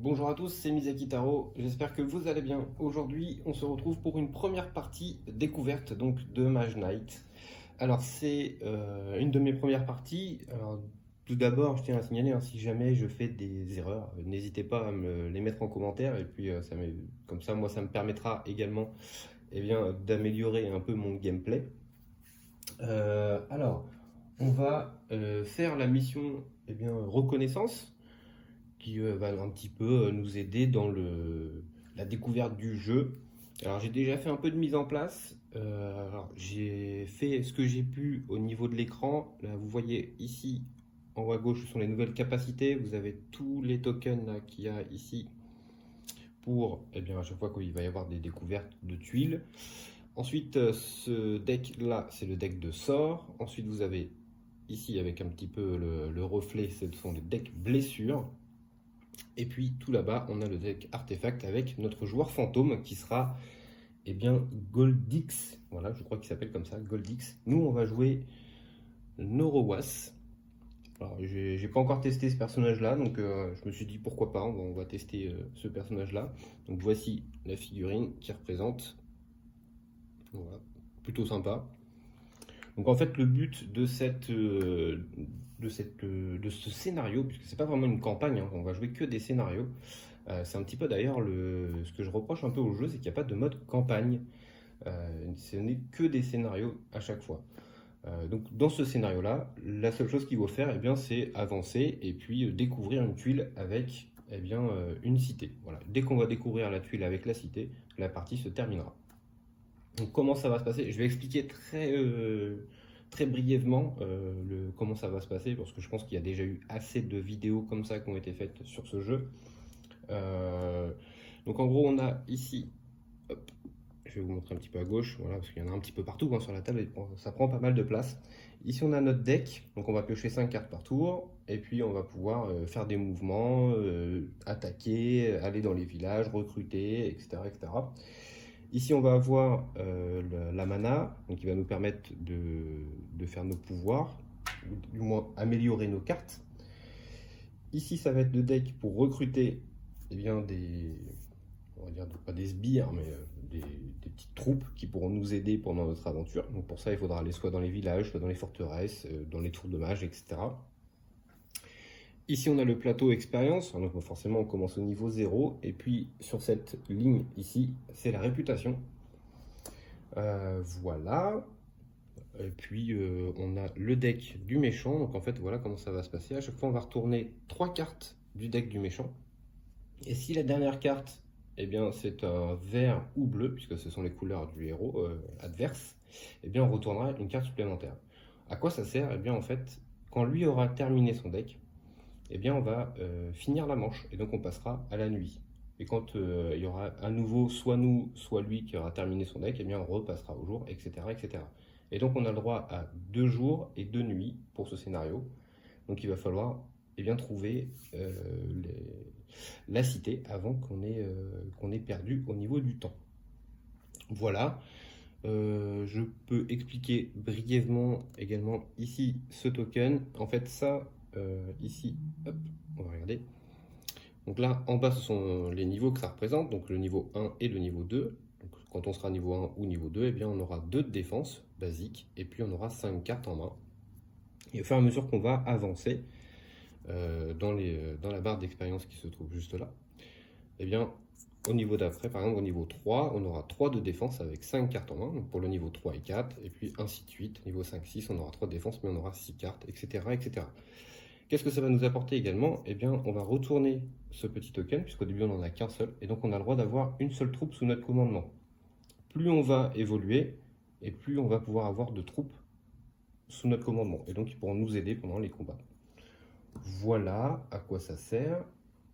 Bonjour à tous, c'est Misaki Taro, j'espère que vous allez bien. Aujourd'hui, on se retrouve pour une première partie découverte donc de Mage Knight. Alors c'est une de mes premières parties. Alors tout d'abord, je tiens à signaler, si jamais je fais des erreurs, n'hésitez pas à me les mettre en commentaire et puis comme ça, moi, ça me permettra également d'améliorer un peu mon gameplay. Alors, on va faire la mission reconnaissance qui va un petit peu nous aider dans la découverte du jeu. Alors j'ai déjà fait un peu de mise en place. Alors, j'ai fait ce que j'ai pu au niveau de l'écran. Là, vous voyez ici en haut à gauche, ce sont les nouvelles capacités. Vous avez tous les tokens qu'il y a ici pour, à chaque fois qu'il va y avoir des découvertes de tuiles. Ensuite, ce deck là, c'est le deck de sort. Ensuite, vous avez ici avec un petit peu le reflet, ce sont les decks blessures. Et puis tout là-bas, on a le deck artefact avec notre joueur fantôme qui sera Goldix. Voilà, je crois qu'il s'appelle comme ça, Goldix. Nous, on va jouer Norowas. Alors, j'ai pas encore testé ce personnage-là, donc je me suis dit pourquoi pas, on va tester ce personnage-là. Donc voici la figurine qui représente. Voilà, plutôt sympa. Donc en fait, le but de ce scénario, puisque c'est pas vraiment une campagne, on va jouer que des scénarios. C'est un petit peu d'ailleurs ce que je reproche un peu au jeu, c'est qu'il n'y a pas de mode campagne. Ce n'est que des scénarios à chaque fois. Donc dans ce scénario-là, la seule chose qu'il faut faire, c'est avancer et puis découvrir une tuile avec une cité. Voilà. Dès qu'on va découvrir la tuile avec la cité, la partie se terminera. Donc comment ça va se passer? Je vais expliquer très brièvement comment ça va se passer, parce que je pense qu'il y a déjà eu assez de vidéos comme ça qui ont été faites sur ce jeu. Donc en gros, on a ici, hop, je vais vous montrer un petit peu à gauche, voilà, parce qu'il y en a un petit peu partout sur la table, et ça prend pas mal de place. Ici, on a notre deck, donc on va piocher 5 cartes par tour, et puis on va pouvoir faire des mouvements, attaquer, aller dans les villages, recruter, etc. etc. Ici, on va avoir la mana, donc qui va nous permettre de faire nos pouvoirs, ou du moins améliorer nos cartes. Ici, ça va être le deck pour recruter on va dire pas des sbires, mais des petites troupes qui pourront nous aider pendant notre aventure. Donc pour ça, il faudra aller soit dans les villages, soit dans les forteresses, dans les tours de mages, etc. Ici, on a le plateau expérience, donc forcément, on commence au niveau 0. Et puis, sur cette ligne ici, c'est la réputation. Voilà. Et puis, on a le deck du méchant. Donc, en fait, voilà comment ça va se passer. À chaque fois, on va retourner 3 cartes du deck du méchant. Et si la dernière carte, c'est un vert ou bleu, puisque ce sont les couleurs du héros adverse, on retournera une carte supplémentaire. À quoi ça sert? En fait, quand lui aura terminé son deck, on va finir la manche et donc on passera à la nuit. Et quand il y aura à nouveau soit nous, soit lui qui aura terminé son deck, on repassera au jour, etc., etc. Et donc on a le droit à 2 jours et 2 nuits pour ce scénario. Donc il va falloir trouver la cité avant qu'on ait perdu au niveau du temps. Voilà. Je peux expliquer brièvement également ici ce token. En fait, ça, ici, hop, on va regarder. Donc là, en bas, ce sont les niveaux que ça représente, donc le niveau 1 et le niveau 2. Donc, quand on sera niveau 1 ou niveau 2, on aura 2 de défense basique, et puis on aura 5 cartes en main. Et au fur et à mesure qu'on va avancer dans la barre d'expérience qui se trouve juste là, au niveau d'après, par exemple au niveau 3, on aura 3 de défense avec 5 cartes en main, donc pour le niveau 3 et 4, et puis ainsi de suite. Niveau 5, 6, on aura 3 de défense, mais on aura 6 cartes, etc. etc. Qu'est-ce que ça va nous apporter également? On va retourner ce petit token, puisqu'au début on n'en a qu'un seul, et donc on a le droit d'avoir une seule troupe sous notre commandement. Plus on va évoluer, et plus on va pouvoir avoir de troupes sous notre commandement, et donc ils pourront nous aider pendant les combats. Voilà à quoi ça sert.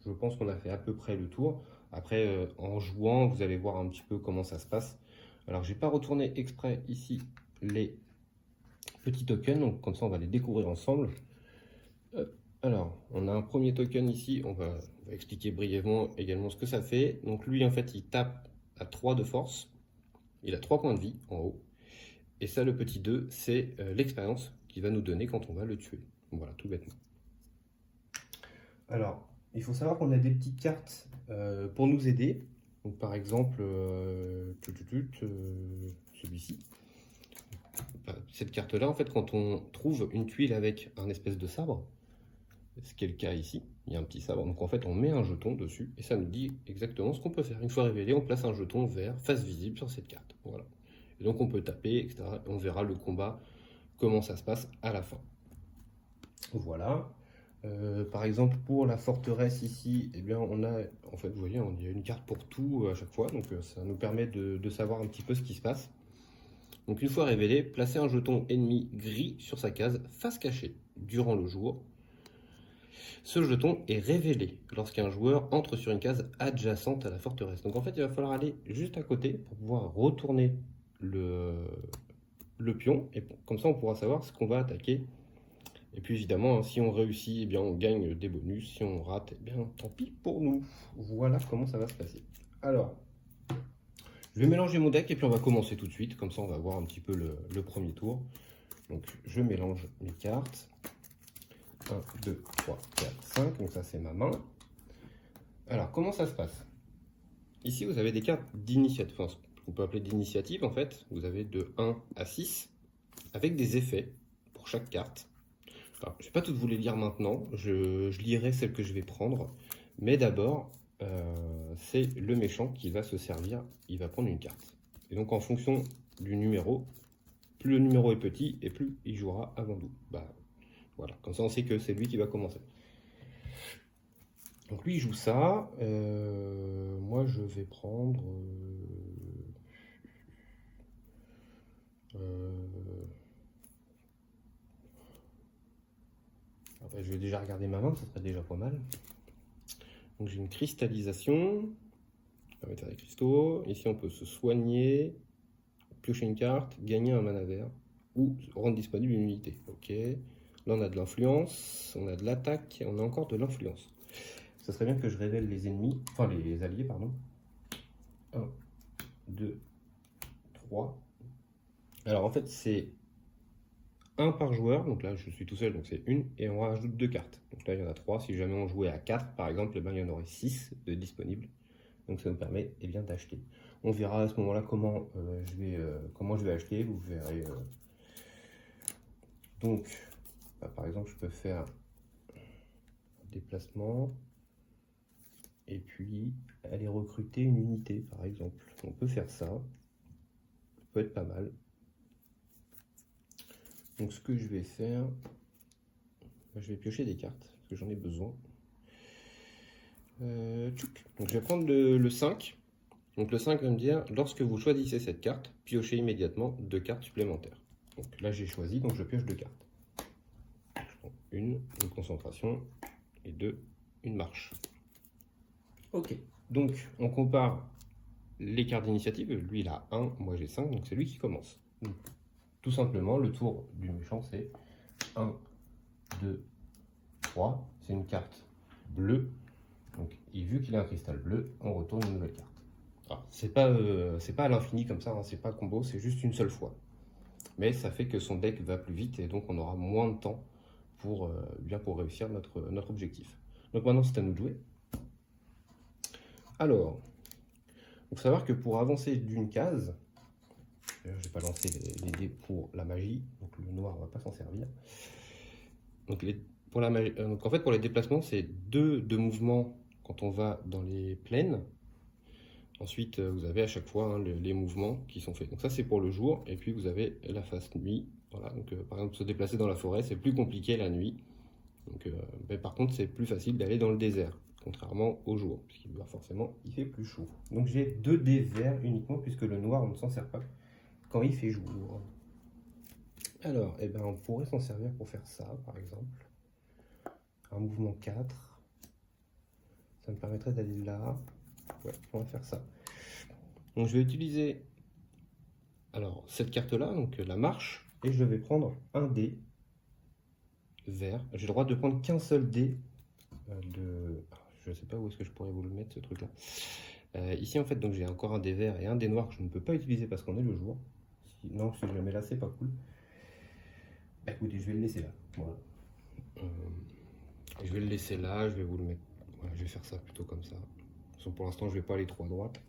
Je pense qu'on a fait à peu près le tour. Après, en jouant, vous allez voir un petit peu comment ça se passe. Alors, j'ai pas retourné exprès ici les petits tokens, donc comme ça, on va les découvrir ensemble. Alors, on a un premier token ici, on va expliquer brièvement également ce que ça fait. Donc lui, en fait, il tape à 3 de force. Il a 3 points de vie en haut. Et ça, le petit 2, c'est l'expérience qu'il va nous donner quand on va le tuer. Voilà, tout bêtement. Alors, il faut savoir qu'on a des petites cartes pour nous aider. Donc, par exemple, celui-ci. Cette carte-là, en fait, quand on trouve une tuile avec un espèce de sabre, ce qui est le cas ici, il y a un petit sabre, donc en fait on met un jeton dessus et ça nous dit exactement ce qu'on peut faire. Une fois révélé, on place un jeton vert face visible sur cette carte. Voilà. Et donc on peut taper, etc. Et on verra le combat, comment ça se passe à la fin. Voilà. Par exemple, pour la forteresse ici, eh bien, on a, en fait, vous voyez, il y a une carte pour tout à chaque fois, donc ça nous permet de savoir un petit peu ce qui se passe. Donc une fois révélé, placez un jeton ennemi gris sur sa case face cachée durant le jour. Ce jeton est révélé lorsqu'un joueur entre sur une case adjacente à la forteresse. Donc en fait, il va falloir aller juste à côté pour pouvoir retourner le pion, et comme ça on pourra savoir ce qu'on va attaquer. Et puis évidemment, si on réussit, eh bien, on gagne des bonus. Si on rate, eh bien, tant pis pour nous. Voilà comment ça va se passer. Alors, je vais mélanger mon deck et puis on va commencer tout de suite. Comme ça, on va voir un petit peu le premier tour. Donc, je mélange mes cartes. 1, 2, 3, 4, 5. Donc ça, c'est ma main. Alors, comment ça se passe? Ici, vous avez des cartes d'initiative. Enfin, ce qu'on peut appeler d'initiative, en fait. Vous avez de 1 à 6 avec des effets pour chaque carte. Alors, je ne vais pas toutes vous les lire maintenant, je lirai celles que je vais prendre, mais d'abord, c'est le méchant qui va se servir, il va prendre une carte. Et donc en fonction du numéro, plus le numéro est petit et plus il jouera avant nous. Bah, voilà, comme ça on sait que c'est lui qui va commencer. Donc lui il joue ça, moi je vais prendre... je vais déjà regarder ma main, ça serait déjà pas mal. Donc j'ai une cristallisation, on va mettre des cristaux. Ici on peut se soigner, piocher une carte, gagner un mana vert ou rendre disponible une unité. Ok. Là on a de l'influence, on a de l'attaque, on a encore de l'influence. Ça serait bien que je révèle les ennemis, enfin les alliés, pardon. 1, 2, 3. Alors en fait c'est 1 par joueur, donc là je suis tout seul, donc c'est une, et on rajoute 2 cartes. Donc là il y en a 3, si jamais on jouait à 4 par exemple, ben, il y en aurait 6 de disponibles. Donc ça nous permet eh bien, d'acheter. On verra à ce moment-là comment je vais acheter, vous verrez. Donc, bah, par exemple, je peux faire un déplacement et puis aller recruter une unité, par exemple. On peut faire ça, ça peut être pas mal. Donc ce que je vais faire, je vais piocher des cartes, parce que j'en ai besoin. Donc je vais prendre le 5. Donc le 5 va me dire, lorsque vous choisissez cette carte, piochez immédiatement 2 cartes supplémentaires. Donc là j'ai choisi, donc je pioche 2 cartes. Je prends une concentration, et 2, une marche. Ok, donc on compare les cartes d'initiative, lui il a 1, moi j'ai 5, donc c'est lui qui commence. Donc, tout simplement, le tour du méchant c'est 1, 2, 3, c'est une carte bleue. Donc vu qu'il a un cristal bleu, on retourne une nouvelle carte. C'est pas à l'infini comme ça, hein, c'est pas combo, c'est juste une seule fois. Mais ça fait que son deck va plus vite et donc on aura moins de temps pour réussir notre objectif. Donc maintenant c'est à nous de jouer. Alors, il faut savoir que pour avancer d'une case, je vais pas lancer les dés pour la magie, donc le noir on va pas s'en servir. Donc, donc en fait pour les déplacements c'est 2 de mouvement quand on va dans les plaines. Ensuite, vous avez à chaque fois hein, les mouvements qui sont faits. Donc ça, c'est pour le jour. Et puis, vous avez la phase nuit. Voilà. Donc, par exemple, se déplacer dans la forêt, c'est plus compliqué la nuit. Donc, mais par contre, c'est plus facile d'aller dans le désert, contrairement au jour, puisqu'il forcément, il fait plus chaud. Donc, j'ai 2 dés verts uniquement, puisque le noir, on ne s'en sert pas quand il fait jour. Alors, eh ben, on pourrait s'en servir pour faire ça, par exemple. Un mouvement 4. Ça me permettrait d'aller là. Ouais, on va faire ça. Donc je vais utiliser alors cette carte-là, donc la marche, et je vais prendre un dé vert. J'ai le droit de prendre qu'un seul dé de... Je ne sais pas où est-ce que je pourrais vous le mettre, ce truc-là. Ici, en fait, donc j'ai encore un dé vert et un dé noir que je ne peux pas utiliser parce qu'on est le jour. Non, si je le mets là, c'est pas cool. Bah, écoutez, je vais le laisser là. Voilà. Je vais le laisser là, je vais vous le mettre... Voilà, je vais faire ça plutôt comme ça. Pour l'instant, je vais pas aller trop à droite.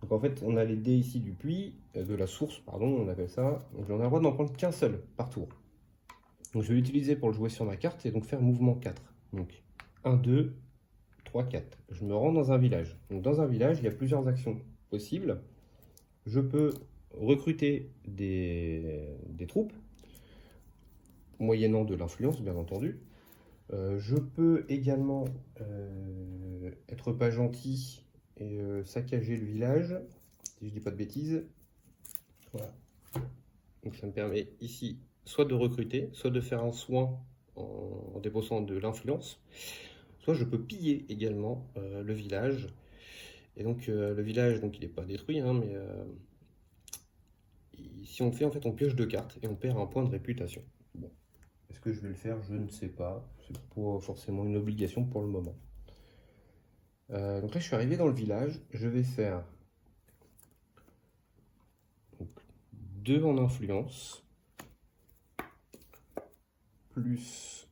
Donc en fait, on a les dés ici du puits, de la source, pardon, on appelle ça. Donc on a le droit d'en prendre qu'un seul par tour. Donc je vais l'utiliser pour le jouer sur ma carte et donc faire mouvement 4. Donc 1, 2, 3, 4. Je me rends dans un village. Donc dans un village, il y a plusieurs actions possibles. Je peux recruter des troupes, moyennant de l'influence, bien entendu. Je peux également être pas gentil et saccager le village, si je dis pas de bêtises. Voilà. Donc ça me permet ici soit de recruter, soit de faire un soin en déposant de l'influence, soit je peux piller également le village. Et donc le village, donc il n'est pas détruit, hein, mais si on le fait, en fait, on pioche 2 cartes et on perd un point de réputation. Bon. Est-ce que je vais le faire? Je ne sais pas. C'est pas forcément une obligation pour le moment. Donc là, je suis arrivé dans le village. Je vais faire donc, 2 en influence, plus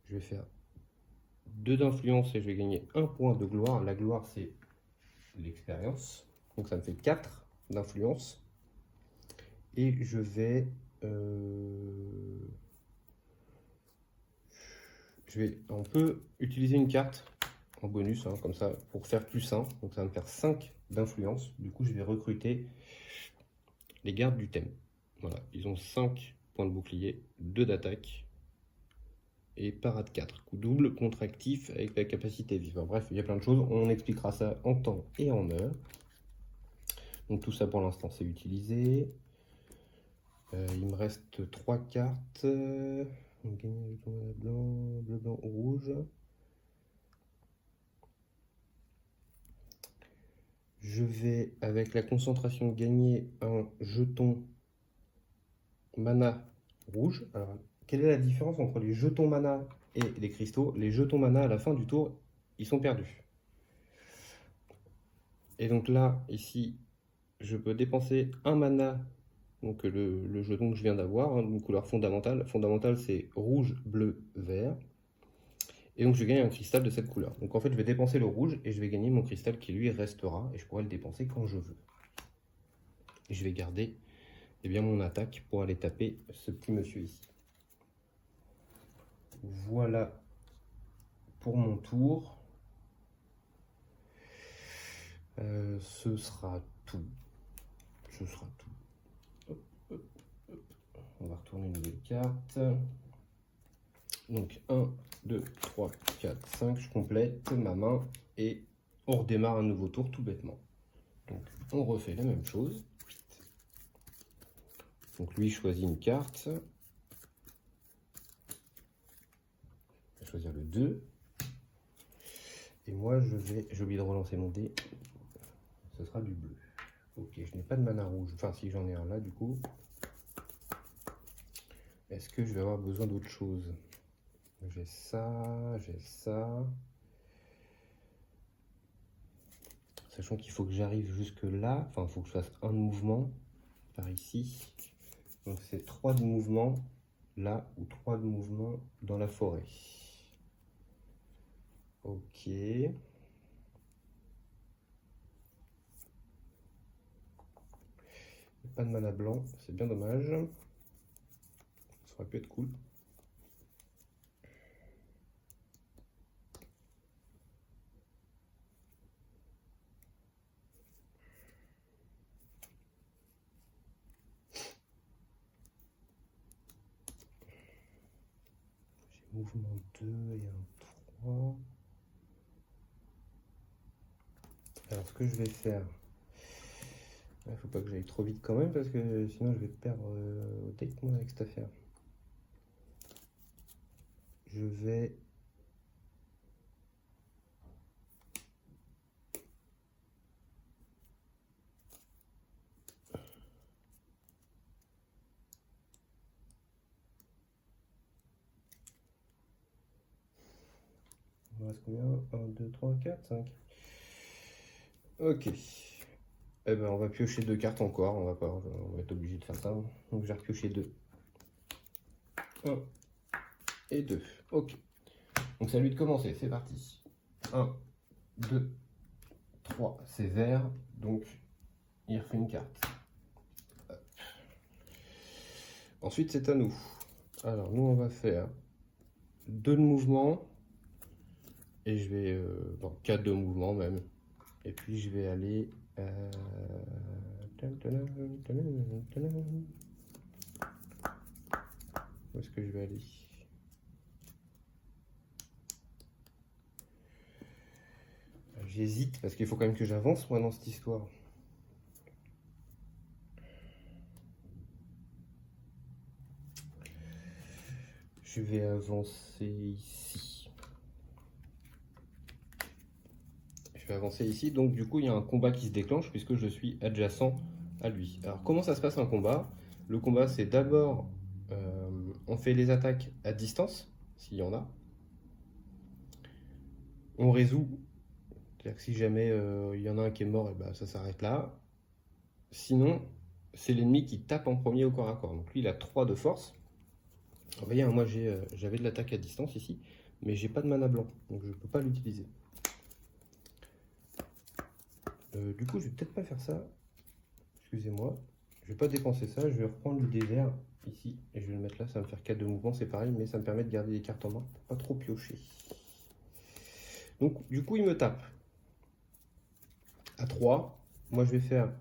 je vais faire 2 d'influence et je vais gagner 1 point de gloire. La gloire, c'est l'expérience. Donc ça me fait 4 d'influence. Et je vais... on peut utiliser une carte en bonus, hein, comme ça, pour faire plus 1. Donc ça va me faire 5 d'influence. Du coup, je vais recruter les gardes du thème. Voilà, ils ont 5 points de bouclier, 2 d'attaque et parade 4. Coup double, contre-actif avec la capacité vive. Enfin, bref, il y a plein de choses. On expliquera ça en temps et en heure. Donc tout ça pour l'instant, c'est utilisé. Il me reste 3 cartes. Gagner du tournoi blanc, bleu, blanc, rouge. Je vais, avec la concentration, gagner un jeton mana rouge. Alors, quelle est la différence entre les jetons mana et les cristaux? Les jetons mana, à la fin du tour, ils sont perdus. Et donc là, ici, je peux dépenser un mana, donc le jeton que je viens d'avoir, hein, d'une couleur fondamentale. Fondamentale, c'est rouge, bleu, vert. Et donc je gagne un cristal de cette couleur. Donc en fait, je vais dépenser le rouge et je vais gagner mon cristal qui lui restera. Et je pourrai le dépenser quand je veux. Et je vais garder bien, mon attaque pour aller taper ce petit monsieur ici. Voilà pour mon tour. Ce sera tout. Ce sera tout. Hop, hop, hop. On va retourner une nouvelle carte. Donc 1, 2, 3, 4, 5. Je complète ma main et on redémarre un nouveau tour tout bêtement. Donc on refait la même chose. Donc lui choisit une carte. Je vais choisir le 2. Et moi j'ai oublié de relancer mon dé. Ce sera du bleu. Ok, je n'ai pas de mana rouge. Enfin si, j'en ai un là du coup. Est-ce que je vais avoir besoin d'autre chose? J'ai ça, j'ai ça. Sachant qu'il faut que j'arrive jusque là. Enfin, il faut que je fasse un mouvement par ici. Donc c'est 3 de mouvement là ou 3 de mouvement dans la forêt. Ok. Pas de mana blanc, c'est bien dommage. Ça aurait pu être cool. J'ai mouvement 2 et un 3. Alors ce que je vais faire, il faut pas que j'aille trop vite quand même parce que sinon je vais perdre techniquement avec cette affaire. Je vais il me reste combien? 1, 2, 3, 4, 5. Ok. Eh ben, on va piocher 2 cartes encore, on va être obligé de faire ça. Donc je vais repiocher 2. 1 et 2. Ok. Donc c'est à lui de commencer, c'est parti. 1, 2, 3, c'est vert, donc il refait une carte. Ensuite c'est à nous. Alors nous on va faire 2 de mouvement, et je vais, bon, 4 de mouvement même. Et puis je vais aller... Où est-ce que je vais aller? J'hésite parce qu'il faut quand même que j'avance moi dans cette histoire. Je vais avancer ici. Je vais avancer ici, donc du coup il y a un combat qui se déclenche puisque je suis adjacent à lui. Alors comment ça se passe un combat? Le combat c'est d'abord on fait les attaques à distance, s'il y en a. On résout, c'est-à-dire que si jamais il y en a un qui est mort, et ben, ça s'arrête là. Sinon, c'est l'ennemi qui tape en premier au corps à corps. Donc lui il a 3 de force. Vous voyez, hein, moi j'avais de l'attaque à distance ici, mais j'ai pas de mana blanc, donc je peux pas l'utiliser. Du coup, je vais peut-être pas faire ça. Excusez-moi. Je vais pas dépenser ça. Je vais reprendre le désert ici et je vais le mettre là. Ça va me faire 4 de mouvement, c'est pareil, mais ça me permet de garder les cartes en main pour pas trop piocher. Donc, du coup, il me tape à 3. Moi, je vais faire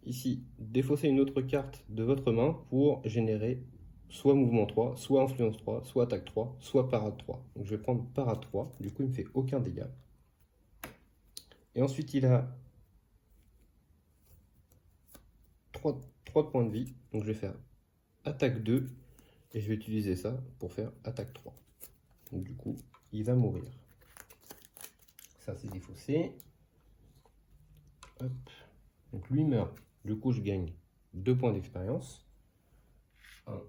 ici défausser une autre carte de votre main pour générer soit mouvement 3, soit influence 3, soit attaque 3, soit parade 3. Donc, je vais prendre parade 3. Du coup, il me fait aucun dégât. Et ensuite, il a 3 points de vie. Donc, je vais faire attaque 2. Et je vais utiliser ça pour faire attaque 3. Donc, du coup, il va mourir. Ça, c'est défaussé. Hop. Donc, lui meurt. Du coup, je gagne 2 points d'expérience. 1,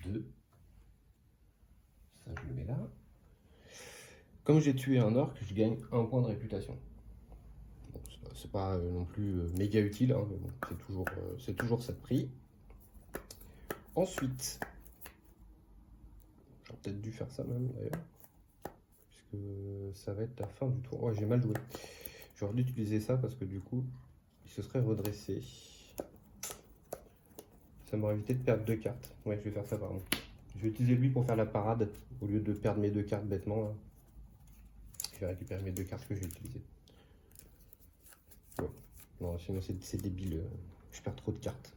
2. Ça, je le mets là. Comme j'ai tué un orc, je gagne 1 point de réputation. Bon, c'est pas non plus méga utile, hein, mais bon, c'est toujours ça de prix. Ensuite, j'aurais peut-être dû faire ça même d'ailleurs, puisque ça va être la fin du tour. Ouais, j'ai mal joué. J'aurais dû utiliser ça parce que du coup, il se serait redressé. Ça m'aurait évité de perdre 2 cartes. Ouais, je vais faire ça pardon. Je vais utiliser lui pour faire la parade au lieu de perdre mes 2 cartes bêtement. Là. Je vais récupérer mes 2 cartes que j'ai utilisées. Ouais. Non, sinon c'est débile. Je perds trop de cartes.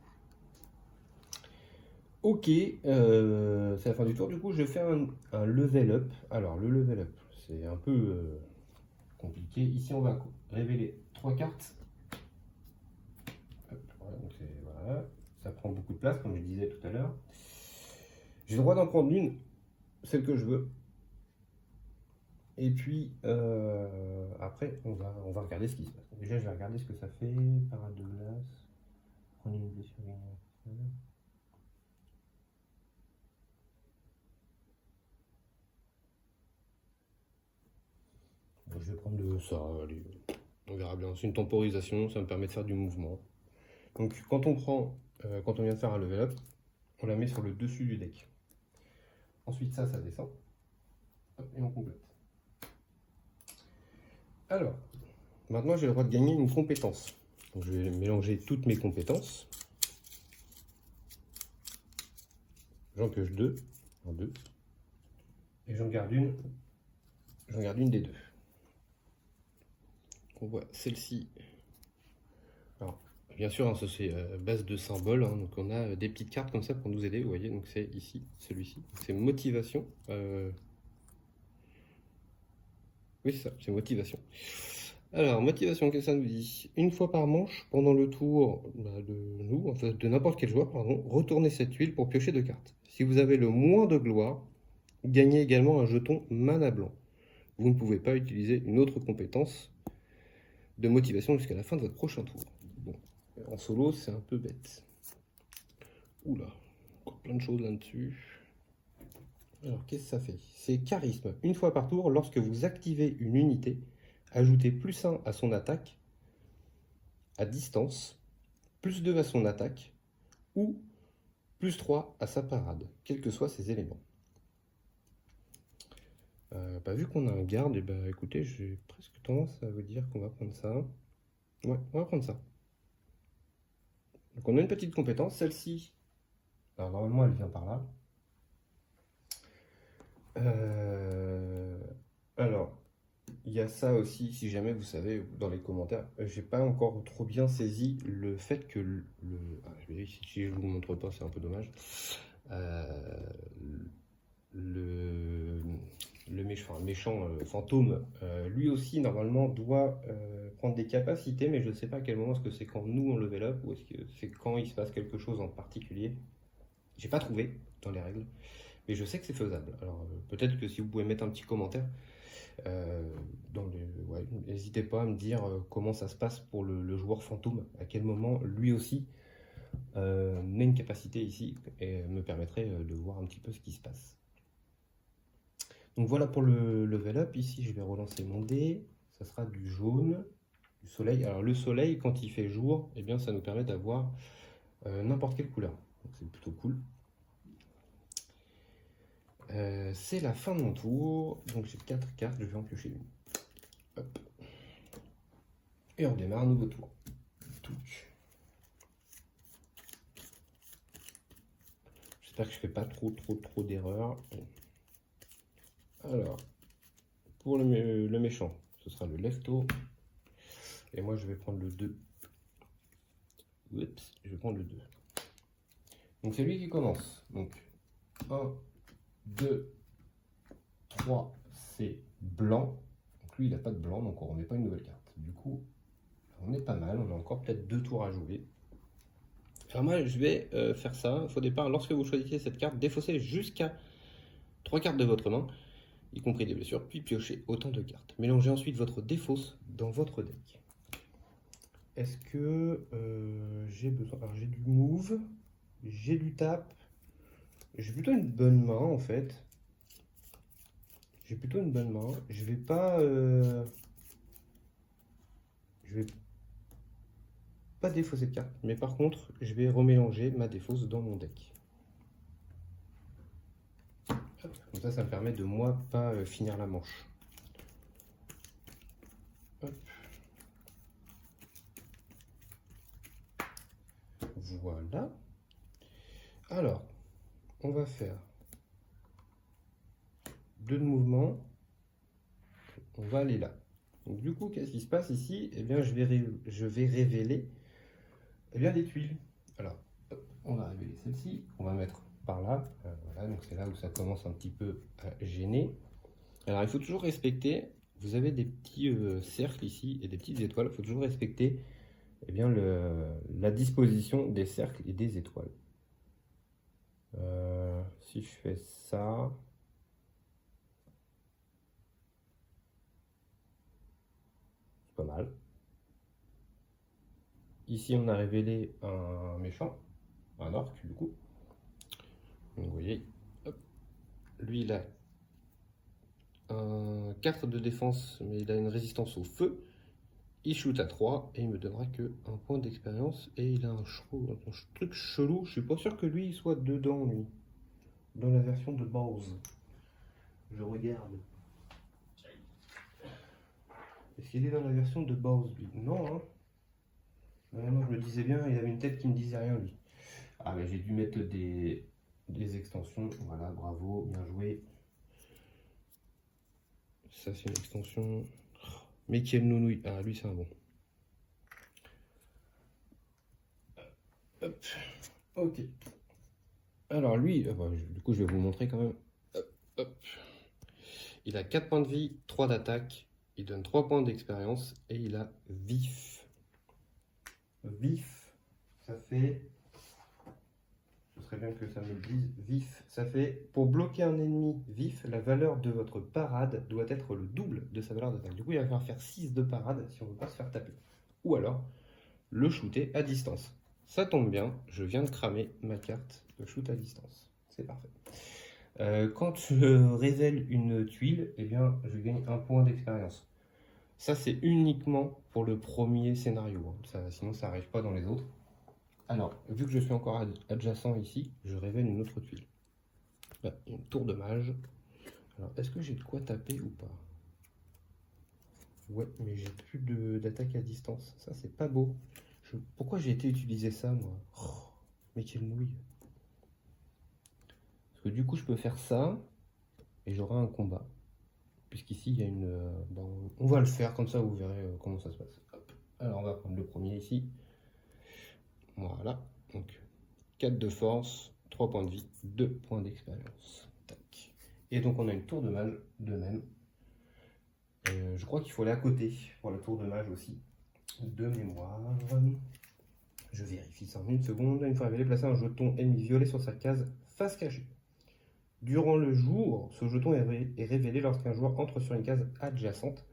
Ok, c'est la fin du tour. Du coup, je vais faire un level up. Alors, le level up, c'est un peu compliqué. Ici, on va révéler 3 cartes. Hop, voilà, donc voilà. Ça prend beaucoup de place, comme je disais tout à l'heure. J'ai le droit d'en prendre une, celle que je veux. Et puis, après, on va regarder ce qui se passe. Déjà, je vais regarder ce que ça fait. Parade de glace. Prenez une blessure. Bon, je vais prendre ça. Allez. On verra bien. C'est une temporisation. Ça me permet de faire du mouvement. Donc, quand on vient de faire un level up, on la met sur le dessus du deck. Ensuite, ça descend. Hop, et on complète. Alors, maintenant j'ai le droit de gagner une compétence. Donc, je vais mélanger toutes mes compétences. J'en pioche 2. 2. Et j'en garde une. J'en garde une des 2. On voit celle-ci. Alors, bien sûr, hein, ça c'est base de symboles. Hein, donc on a des petites cartes comme ça pour nous aider. Vous voyez, donc c'est ici, celui-ci. C'est motivation. Oui, c'est ça, c'est motivation. Alors, motivation, qu'est-ce que ça nous dit? Une fois par manche, pendant le tour de n'importe quel joueur, pardon, retournez cette huile pour piocher 2 cartes. Si vous avez le moins de gloire, gagnez également un jeton mana blanc. Vous ne pouvez pas utiliser une autre compétence de motivation jusqu'à la fin de votre prochain tour. Bon, en solo, c'est un peu bête. Oula, encore plein de choses là-dessus. Alors, qu'est-ce que ça fait? C'est charisme. Une fois par tour, lorsque vous activez une unité, ajoutez +1 à son attaque à distance, plus 2 à son attaque, ou plus 3 à sa parade, quels que soient ses éléments. Vu qu'on a un garde, écoutez, j'ai presque tendance à vous dire qu'on va prendre ça. Ouais, on va prendre ça. Donc on a une petite compétence, celle-ci. Alors normalement elle vient par là. Alors, il y a ça aussi, si jamais vous savez, dans les commentaires, j'ai pas encore trop bien saisi le fait que si je vous montre pas, c'est un peu dommage. Le méchant fantôme, lui aussi normalement doit prendre des capacités, mais je ne sais pas à quel moment, est-ce que c'est quand nous on level up ou est-ce que c'est quand il se passe quelque chose en particulier. J'ai pas trouvé dans les règles, mais je sais que c'est faisable. Alors peut-être que si vous pouvez mettre un petit commentaire, n'hésitez pas à me dire comment ça se passe pour le joueur fantôme, à quel moment lui aussi met une capacité ici et me permettrait de voir un petit peu ce qui se passe. Donc voilà pour le level up. Ici, je vais relancer mon dé. Ça sera du jaune, du soleil. Alors le soleil, quand il fait jour, eh bien, ça nous permet d'avoir n'importe quelle couleur. Donc c'est plutôt cool. C'est la fin de mon tour. Donc j'ai 4 cartes, je vais en piocher une. Hop. Et on démarre un nouveau tour. J'espère que je fais pas trop d'erreurs. Alors, pour le méchant, ce sera le lefto. Et moi, je vais prendre le 2. Oups, je vais prendre le 2. Donc, c'est lui qui commence. Donc, 1, 2, 3, c'est blanc. Donc, lui, il n'a pas de blanc, donc on ne remet pas une nouvelle carte. Du coup, on est pas mal. On a encore peut-être 2 tours à jouer. Alors, moi, je vais faire ça. Au départ, lorsque vous choisissez cette carte, défaussez jusqu'à 3 cartes de votre main, y compris des blessures, puis piochez autant de cartes. Mélangez ensuite votre défausse dans votre deck. Est-ce que j'ai besoin... Alors j'ai du move, j'ai du tap, j'ai plutôt une bonne main en fait. J'ai plutôt une bonne main. Je vais pas... Je vais pas défausser de carte, mais par contre, je vais remélanger ma défausse dans mon deck. Comme ça me permet de moi pas finir la manche. Hop. Voilà. Alors, on va faire 2 de mouvement. On va aller là. Donc du coup, qu'est-ce qui se passe ici? Eh bien, je vais révéler des tuiles. Alors, on va révéler celle-ci. On va mettre par là. Voilà, donc c'est là où ça commence un petit peu à gêner. Alors, il faut toujours respecter. Vous avez des petits cercles ici et des petites étoiles. Il faut toujours respecter la disposition des cercles et des étoiles. Si je fais ça... pas mal. Ici, on a révélé un méchant, un orc du coup. Donc, vous voyez, hop. Lui, il a un 4 de défense, mais il a une résistance au feu. Il shoot à 3 et il me donnera que un point d'expérience. Et il a un truc chelou. Je suis pas sûr que lui il soit dedans, lui. Dans la version de base. Je regarde. Est-ce qu'il est dans la version de base, lui? Non, hein. Non, je me disais bien, il avait une tête qui me disait rien, lui. Ah, mais j'ai dû mettre des extensions. Voilà, bravo, bien joué. Ça, c'est une extension. Mais quelle nounouille. Ah, lui, c'est un bon. Hop. Ok. Alors, lui, du coup, je vais vous montrer quand même. Hop, hop. Il a 4 points de vie, 3 d'attaque. Il donne 3 points d'expérience. Et il a vif. Vif, ça fait... Ce serait bien que ça me le dise. Vif, ça fait... Pour bloquer un ennemi vif, la valeur de votre parade doit être le double de sa valeur d'attaque. Du coup, il va falloir faire 6 de parade si on ne veut pas se faire taper. Ou alors, le shooter à distance. Ça tombe bien, je viens de cramer ma carte de shoot à distance. C'est parfait. Quand je révèle une tuile, eh bien, je gagne un point d'expérience. Ça, c'est uniquement pour le premier scénario, hein. Sinon, ça n'arrive pas dans les autres. Alors, vu que je suis encore adjacent ici, je révèle une autre tuile. Là, une tour de mage. Alors, est-ce que j'ai de quoi taper ou pas? Ouais, mais j'ai plus d'attaque à distance. Ça, c'est pas beau. Pourquoi j'ai été utiliser ça, moi? Oh, mais quelle nouille. Parce que du coup, je peux faire ça, et j'aurai un combat. Puisqu'ici, il y a une... bon, on va le faire, comme ça, vous verrez comment ça se passe. Hop. Alors, on va prendre le premier ici. Voilà. Donc, 4 de force, 3 points de vie, 2 points d'expérience. Tac. Et donc, on a une tour de mage de même. Je crois qu'il faut aller à côté pour la tour de mage aussi. De mémoire. Je vérifie ça en une seconde. Une fois révélé, placer un jeton ennemi violet sur sa case face cachée. Durant le jour, ce jeton est révélé lorsqu'un joueur entre sur une case adjacente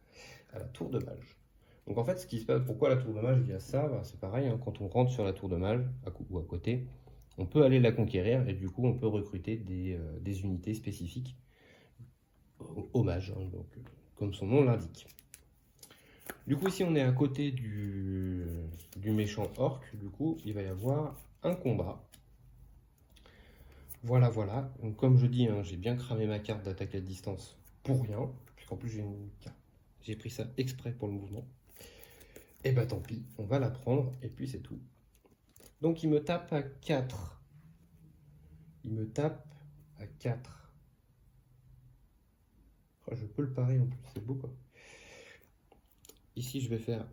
à la tour de mage. Donc en fait, ce qui se passe, pourquoi la tour de mage, il y a ça, bah, c'est pareil, hein, quand on rentre sur la tour de mage, ou à côté, on peut aller la conquérir et du coup on peut recruter des unités spécifiques au mage, hein, donc, comme son nom l'indique. Du coup ici on est à côté du méchant orc, du coup il va y avoir un combat. Voilà, voilà. Donc, comme je dis, hein, j'ai bien cramé ma carte d'attaque à distance pour rien, puisqu'en plus j'ai pris ça exprès pour le mouvement. Et bah tant pis, on va la prendre, et puis c'est tout. Donc il me tape à 4. Il me tape à 4. Oh, je peux le parer en plus, c'est beau quoi. Ici je vais faire...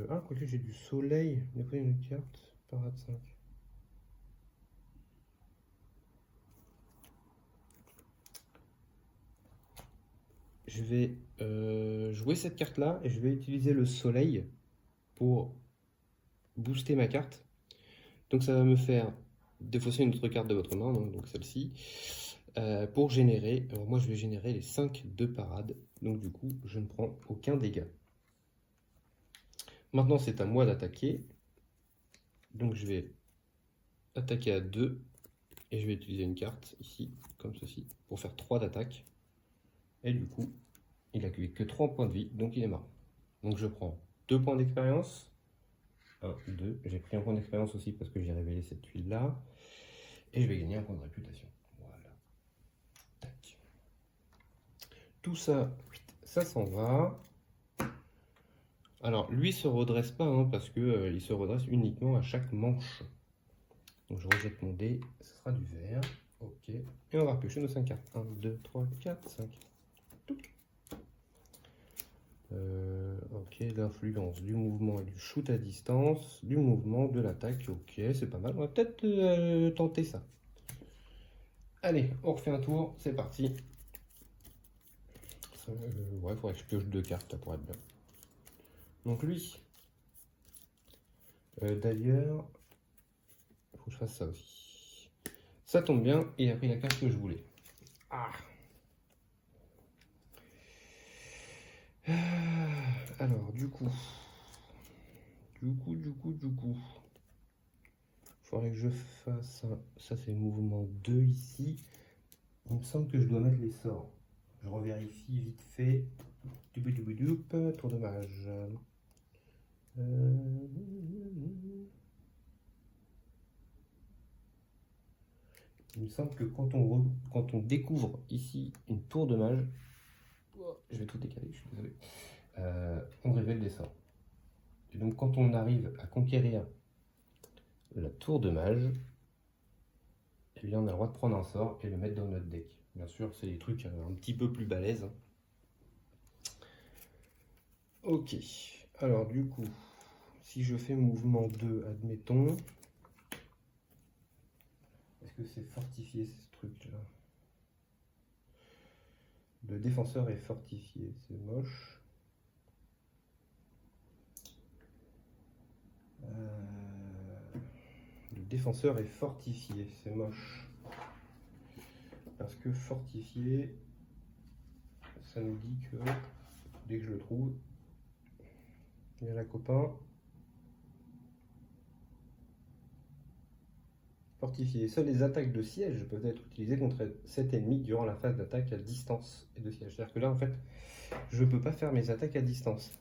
Ah, quoique j'ai du soleil. Après une carte, parade 5. Je vais jouer cette carte là et je vais utiliser le soleil pour booster ma carte. Donc ça va me faire défausser une autre carte de votre main, hein, donc celle-ci, pour générer. Alors moi je vais générer les 5 de parade, donc du coup je ne prends aucun dégât. Maintenant c'est à moi d'attaquer. Donc je vais attaquer à 2 et je vais utiliser une carte ici, comme ceci, pour faire 3 d'attaque. Et du coup, il a que 3 points de vie, donc il est mort. Donc je prends 2 points d'expérience. 1, 2. J'ai pris un point d'expérience aussi parce que j'ai révélé cette tuile là. Et je vais gagner un point de réputation. Voilà. Tac. Tout ça, ça s'en va. Alors lui se redresse pas, hein, parce que il se redresse uniquement à chaque manche. Donc je rejette mon dé, ce sera du vert. Ok. Et on va repiocher nos 5 cartes. 1, 2, 3, 4, 5. Ok, l'influence du mouvement et du shoot à distance, du mouvement, de l'attaque, ok, c'est pas mal. On va peut-être tenter ça. Allez, on refait un tour, c'est parti. Ouais, il faudrait que je pioche 2 cartes là, pour être bien. Donc lui, d'ailleurs, il faut que je fasse ça aussi. Ça tombe bien, il a pris la carte que je voulais. Ah. Alors, du coup, il faudrait que je fasse ça, c'est mouvement 2 ici. Il me semble que je dois mettre les sorts. Je revérifie vite fait. Tour de mage. Il me semble que quand on découvre ici une tour de mage, je vais tout décaler, je suis désolé, on révèle des sorts. Et donc quand on arrive à conquérir la tour de mage, eh bien on a le droit de prendre un sort et le mettre dans notre deck. Bien sûr, c'est des trucs un petit peu plus balèzes. Ok, alors du coup, si je fais mouvement 2, admettons, est-ce que c'est fortifié ce truc-là? Le défenseur est fortifié, c'est moche. Le défenseur est fortifié, c'est moche. Parce que fortifié, ça nous dit que, dès que je le trouve, il y a la copain. Fortifié. Seules les attaques de siège peuvent être utilisées contre cet ennemi durant la phase d'attaque à distance et de siège. C'est-à-dire que là, en fait, je peux pas faire mes attaques à distance.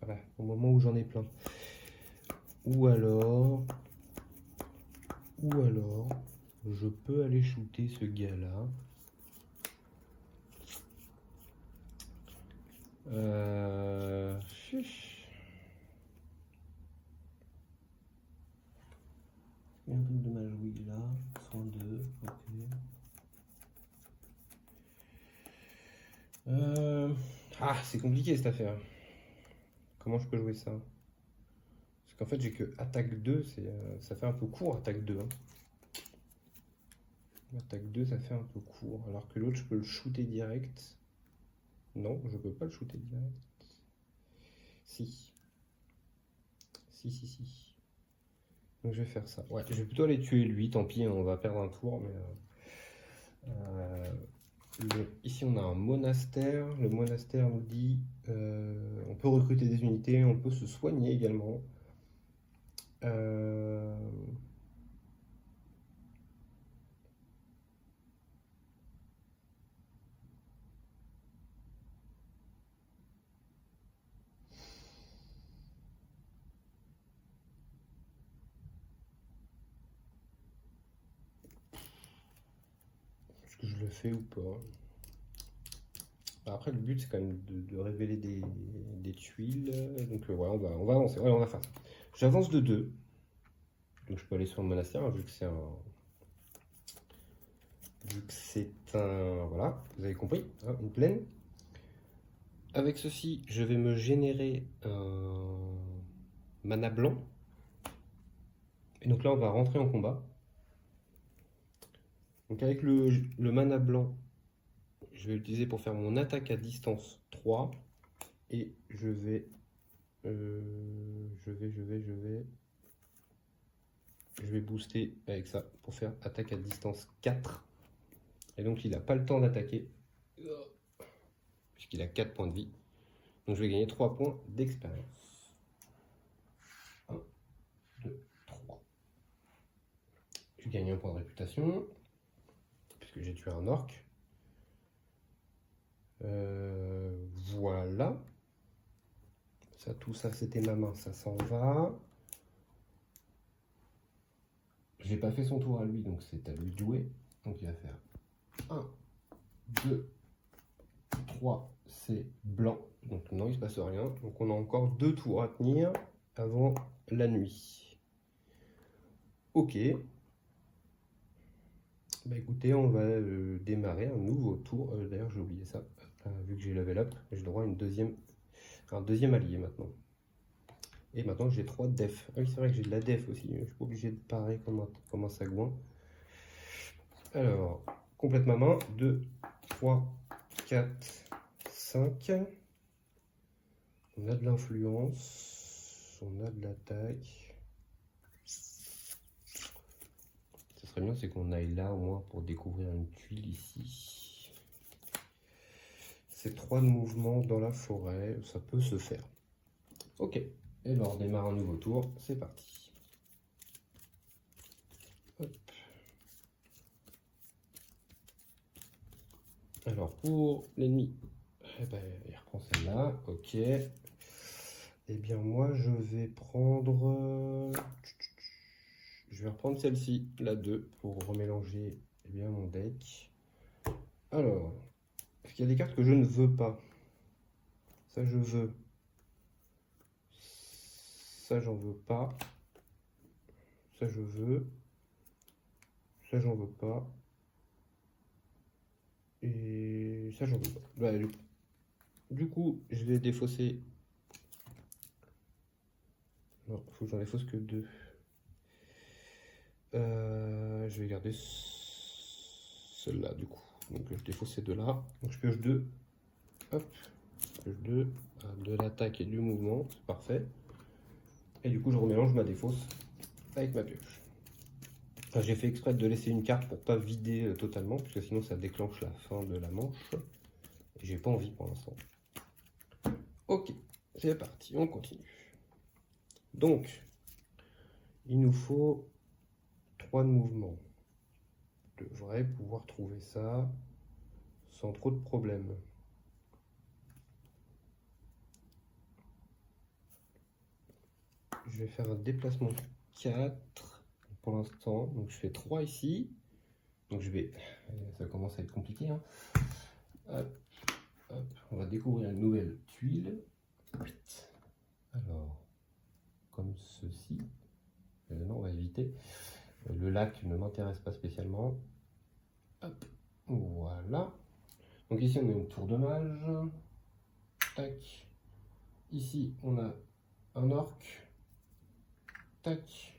Voilà, au moment où j'en ai plein. Ou alors, je peux aller shooter ce gars-là. Chiche. Un peu de dommage, oui, là. 102, ok. Ah, c'est compliqué cette affaire. Comment je peux jouer ça? Parce qu'en fait, j'ai que attaque 2, ça fait un peu court, attaque 2. Hein. Attaque 2, ça fait un peu court. Alors que l'autre, je peux le shooter direct. Non, je peux pas le shooter direct. Si. Si. Donc je vais faire ça. Ouais, je vais plutôt aller tuer lui, tant pis, on va perdre un tour, mais... ici on a un monastère. Le monastère nous dit on peut recruter des unités, on peut se soigner également. Est-ce que je le fais ou pas? Après, le but c'est quand même de révéler des tuiles. Donc ouais, on va avancer. Ouais, on va faire ça. J'avance de 2. Donc je peux aller sur le monastère, hein, vu que c'est un. Voilà, vous avez compris, hein, une plaine. Avec ceci, je vais me générer un mana blanc. Et donc là, on va rentrer en combat. Donc avec le mana blanc, je vais l'utiliser pour faire mon attaque à distance 3. Et je vais booster avec ça pour faire attaque à distance 4. Et donc il n'a pas le temps d'attaquer, puisqu'il a 4 points de vie. Donc je vais gagner 3 points d'expérience. 1, 2, 3. Je gagne un point de réputation, puisque j'ai tué un orc. Voilà. Ça, tout ça, c'était ma main, ça s'en va. J'ai pas fait son tour à lui, donc c'est à lui de jouer. Donc il va faire 1, 2, 3, c'est blanc. Donc non, il se passe rien. Donc on a encore 2 tours à tenir avant la nuit. Ok. Bah écoutez, on va démarrer un nouveau tour. D'ailleurs, j'ai oublié ça. Vu que j'ai level up, j'ai droit à un deuxième allié maintenant. Et maintenant j'ai 3 def. Ah oui, c'est vrai que j'ai de la def aussi. Je suis pas obligé de parer comme un sagouin. Alors, complète ma main. 2, 3, 4, 5. On a de l'influence. On a de l'attaque. Ce serait bien, c'est qu'on aille là au moins pour découvrir une tuile ici. C'est 3 de mouvement dans la forêt. Ça peut se faire. Ok. Et ben on démarre un nouveau tour, c'est parti. Hop. Alors pour l'ennemi, eh ben, il reprend celle-là, ok. Eh bien moi je vais prendre... Je vais reprendre celle-ci, la 2, pour remélanger bien mon deck. Alors, est-ce qu'il y a des cartes que je ne veux pas? Ça je veux. Ça j'en veux pas. Ça je veux. Ça j'en veux pas. Et ça j'en veux pas. Bah, du coup, je vais défausser. Non, il faut que j'en défausse que 2. Je vais garder celle-là du coup. Donc je défausse ces deux-là. Donc je pioche 2. Hop. Je pioche 2. De l'attaque et du mouvement. C'est parfait. Et du coup, je remélange ma défausse avec ma pioche. Enfin, j'ai fait exprès de laisser une carte pour pas vider totalement, puisque sinon ça déclenche la fin de la manche. Et j'ai pas envie pour l'instant. Ok, c'est parti, on continue. Donc, il nous faut 3 de mouvement. Je devrais pouvoir trouver ça sans trop de problèmes. Je vais faire un déplacement 4 pour l'instant. Donc je fais 3 ici. Donc je vais... Ça commence à être compliqué. Hein. Hop, hop. On va découvrir une nouvelle tuile. Alors, comme ceci. Non, on va éviter. Le lac ne m'intéresse pas spécialement. Hop, voilà. Donc ici on a une tour de mage. Tac. Ici on a un orc. Tac.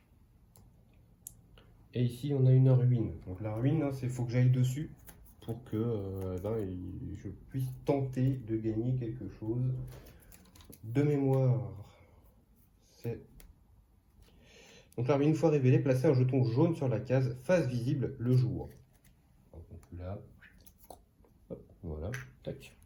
Et ici on a une ruine. Donc la ruine, il faut que j'aille dessus pour que je puisse tenter de gagner quelque chose. De mémoire, c'est... Donc la ruine, une fois révélée, placez un jeton jaune sur la case face visible le jour. Donc là, hop, voilà, tac.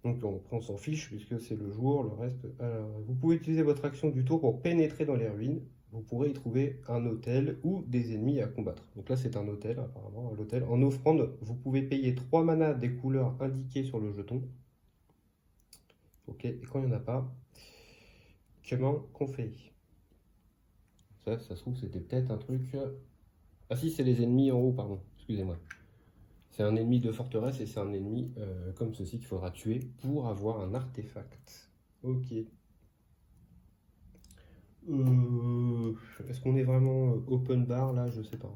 Donc on s'en fiche puisque c'est le jour, le reste... Alors, vous pouvez utiliser votre action du tour pour pénétrer dans les ruines. Vous pourrez y trouver un hôtel ou des ennemis à combattre. Donc là c'est un hôtel apparemment, l'hôtel. En offrande, vous pouvez payer 3 manas des couleurs indiquées sur le jeton. Ok, et quand il n'y en a pas, comment qu'on fait? Ça se trouve c'était peut-être un truc... Ah si, c'est les ennemis en haut, pardon, excusez-moi. C'est un ennemi de forteresse et c'est un ennemi comme ceci qu'il faudra tuer pour avoir un artefact. Ok. Est-ce qu'on est vraiment open bar là? Je sais pas.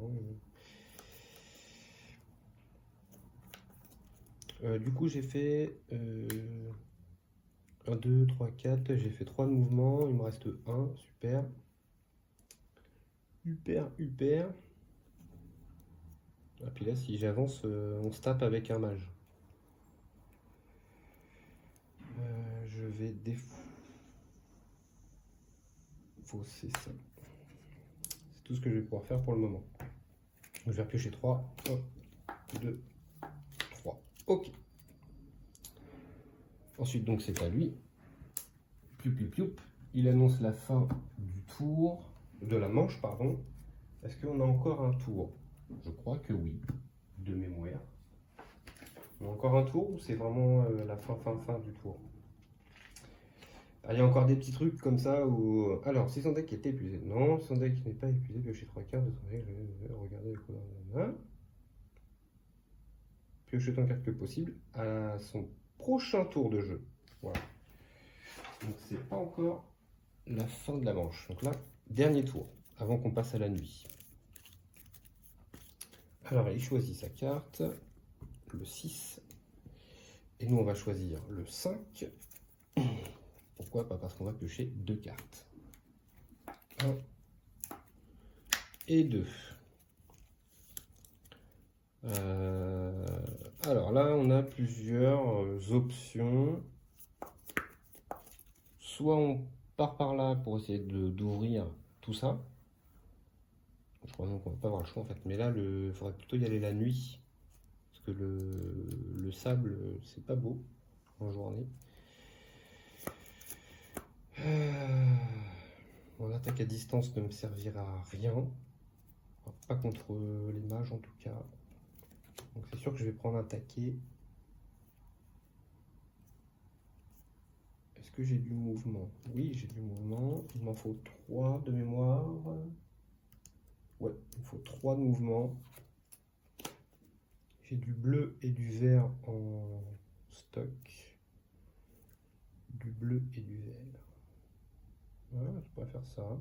Du coup, j'ai fait 1, 2, 3, 4. J'ai fait 3 de mouvements. Il me reste 1. Super. Super. Et puis là, si j'avance, on se tape avec un mage. Je vais défausser ça. C'est tout ce que je vais pouvoir faire pour le moment. Je vais piocher 3. 1, 2, 3. Ok. Ensuite, donc, c'est à lui. Pioup. Il annonce la fin du tour. De la manche, pardon. Est-ce qu'on a encore un tour? Je crois que oui. De mémoire. On a encore un tour ou c'est vraiment la fin du tour? Ah, il y a encore des petits trucs comme ça où... Alors, si son deck est épuisé. Non, son deck n'est pas épuisé, piocher 3 cartes de son deck. Regardez les couleurs. Piocher autant de cartes que possible à son prochain tour de jeu. Voilà. Donc, c'est pas encore la fin de la manche. Donc là, dernier tour, avant qu'on passe à la nuit. Alors, il choisit sa carte, le 6. Et nous, on va choisir le 5. Pourquoi? Pas parce qu'on va piocher 2 cartes. 1 et 2. Alors là, on a plusieurs options. Soit on part par là pour essayer d'ouvrir tout ça. Je crois donc qu'on va pas avoir le choix en fait. Mais là, il faudrait plutôt y aller la nuit. Parce que le sable, c'est pas beau en journée. Mon attaque à distance ne me servira à rien. Pas contre les mages en tout cas. Donc c'est sûr que je vais prendre un taquet. Est-ce que j'ai du mouvement? Oui, j'ai du mouvement. Il m'en faut 3 de mémoire. Ouais, il me faut 3 de mouvement. J'ai du bleu et du vert en stock. Du bleu et du vert. Ouais, je pourrais faire ça. Ça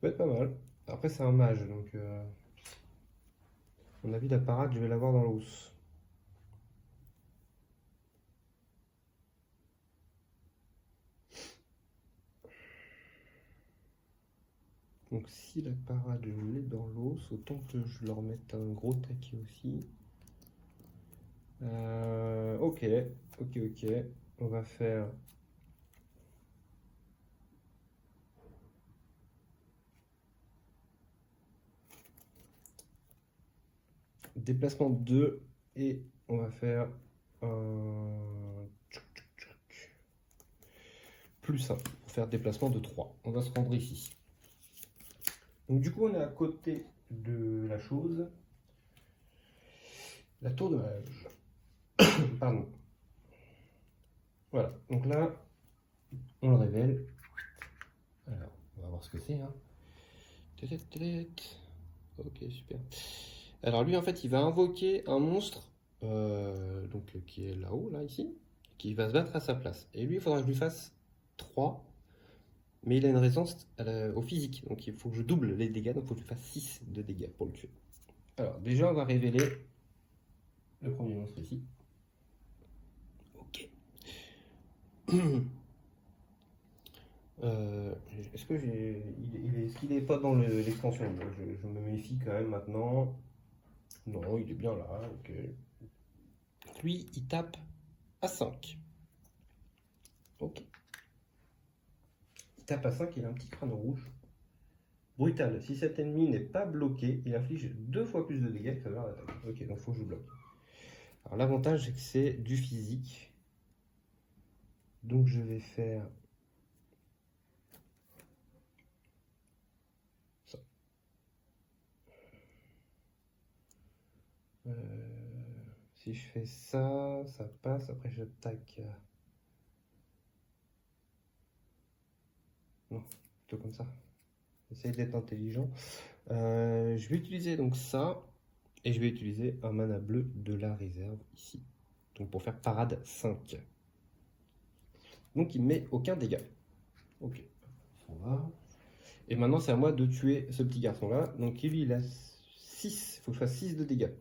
peut être pas mal. Après, c'est un mage, donc... à mon avis, la parade, je vais l'avoir dans l'os. Donc si la parade, je l'ai dans l'os, autant que je leur mette un gros taquet aussi. Ok. On va faire... déplacement 2 et on va faire un... +1 pour faire déplacement de 3. On va se rendre ici. Donc du coup, on est à côté de la chose. La tour de mage. Pardon. Voilà, donc là, on le révèle. Alors, on va voir ce que c'est. Hein. Ok, super. Alors lui, en fait, il va invoquer un monstre donc, qui est là-haut, là, ici, qui va se battre à sa place. Et lui, il faudra que je lui fasse 3, mais il a une résistance au physique. Donc il faut que je double les dégâts, donc il faut que je lui fasse 6 de dégâts pour le tuer. Alors, déjà, on va révéler le premier monstre ici. Ok. Est-ce que est-ce qu'il n'est pas dans l'extension? Je me méfie quand même maintenant. Non, il est bien là. Ok. Lui, il tape à 5. Ok. Il tape à 5, il a un petit crâne rouge. Brutal. Si cet ennemi n'est pas bloqué, il inflige 2 fois plus de dégâts que sa barre d'attaque. Ok, donc il faut que je bloque. Alors l'avantage, c'est que c'est du physique. Donc je vais faire ça. Si je fais ça, ça passe. Après j'attaque. Non, plutôt comme ça. J'essaie d'être intelligent. Je vais utiliser donc ça. Et je vais utiliser un mana bleu de la réserve ici. Donc pour faire parade 5. Donc il ne met aucun dégât. Ok. On va. Et maintenant c'est à moi de tuer ce petit garçon là. Donc lui il a 6. Il faut que je fasse 6 de dégâts.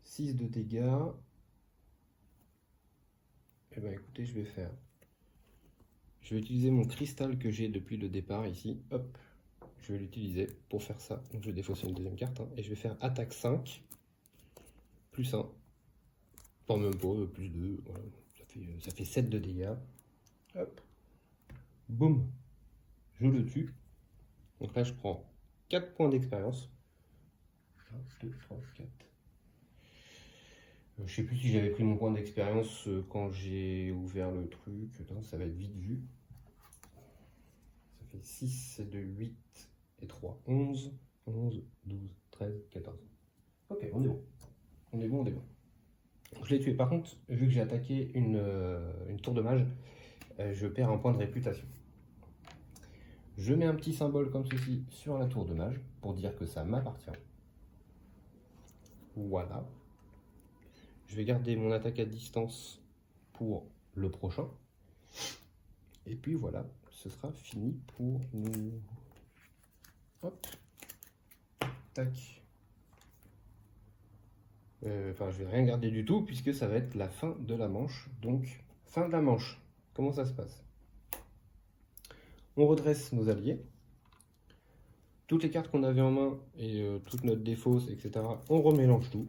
6 de dégâts. Et ben écoutez, je vais utiliser mon cristal que j'ai depuis le départ ici. Hop. Je vais l'utiliser pour faire ça. Donc je vais défausser une deuxième carte. Hein, et je vais faire attaque 5. Plus 1. Pas même pas, plus 2. Voilà. Ça fait 7 de dégâts. Hop. Boum. Je le tue. Donc là je prends 4 points d'expérience. 1, 2, 3, 4. Je sais plus si j'avais pris mon point d'expérience quand j'ai ouvert le truc. Non, ça va être vite vu. Ça fait 6 de 8 et 3. 11, 12, 13, 14. Ok, on est bon. On est bon. Donc, je l'ai tué. Par contre, vu que j'ai attaqué une tour de mage, je perds un point de réputation. Je mets un petit symbole comme ceci sur la tour de mage pour dire que ça m'appartient. Voilà. Je vais garder mon attaque à distance pour le prochain. Et puis voilà, ce sera fini pour nous. Hop. Tac. Enfin, je vais rien garder du tout puisque ça va être la fin de la manche. Donc, fin de la manche. Comment ça se passe? On redresse nos alliés. Toutes les cartes qu'on avait en main et toute notre défausse, etc. On remélange tout.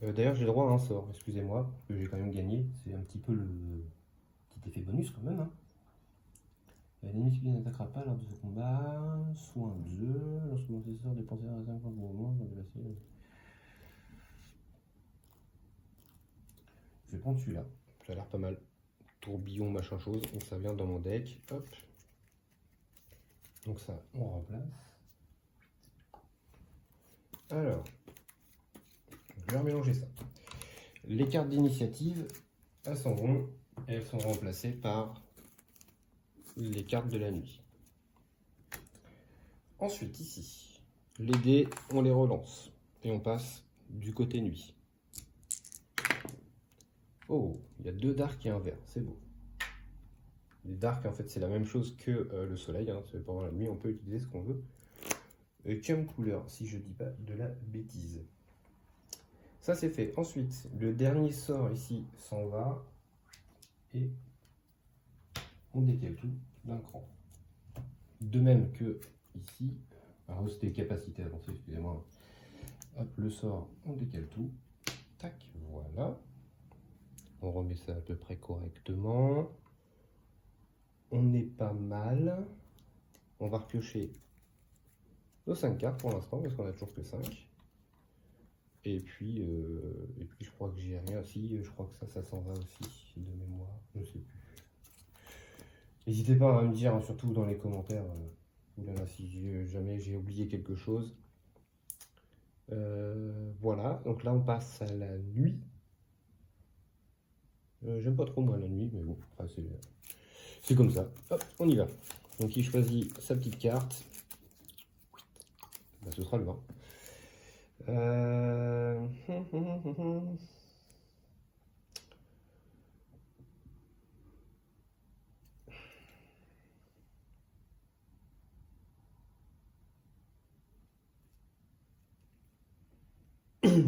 D'ailleurs, j'ai droit à un sort, excusez-moi, que j'ai quand même gagné. C'est un petit peu le petit effet bonus quand même. Hein. L'ennemi qui n'attaquera pas lors de ce combat. Soin 2. Lorsque mon sort dépensé à 50 moments, je vais prendre celui-là. Ça a l'air pas mal. Tourbillon, machin chose. Donc ça vient dans mon deck. Hop. Donc ça, on remplace. Alors, je vais remélanger ça. Les cartes d'initiative, elles s'en vont. Elles sont remplacées par les cartes de la nuit. Ensuite, ici, les dés, on les relance. Et on passe du côté nuit. Oh, il y a 2 darks et un vert, c'est beau. Les darks, en fait, c'est la même chose que le soleil. Hein. Pendant la nuit, on peut utiliser ce qu'on veut. Comme couleur, si je dis pas de la bêtise. Ça, c'est fait. Ensuite, le dernier sort ici s'en va. Et on décale tout d'un cran. De même que ici. Alors, c'était capacité avancée, excusez-moi. Hop, le sort, on décale tout. Tac, voilà. On remet ça à peu près correctement. On est pas mal. On va repiocher nos 5 cartes pour l'instant, parce qu'on a toujours que 5. je crois que j'ai rien. Si, je crois que ça s'en va aussi de mémoire. Je sais plus. N'hésitez pas à me dire, surtout dans les commentaires, si jamais j'ai oublié quelque chose. Voilà, donc là on passe à la nuit. J'aime pas trop moi la nuit, mais bon, c'est comme ça. Hop, on y va. Donc il choisit sa petite carte. Bah, ce sera le 20.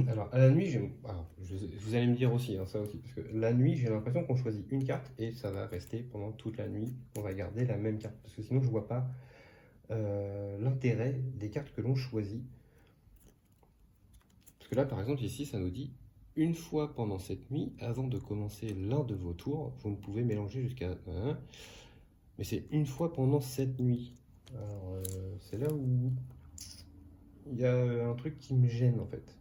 Alors, à la nuit, vous allez me dire aussi, hein, ça aussi, parce que la nuit, j'ai l'impression qu'on choisit une carte et ça va rester pendant toute la nuit. On va garder la même carte, parce que sinon, je vois pas l'intérêt des cartes que l'on choisit. Parce que là, par exemple, ici, ça nous dit une fois pendant cette nuit, avant de commencer l'un de vos tours, vous ne pouvez mélanger jusqu'à 1. Mais c'est une fois pendant cette nuit. Alors, c'est là où il y a un truc qui me gêne en fait.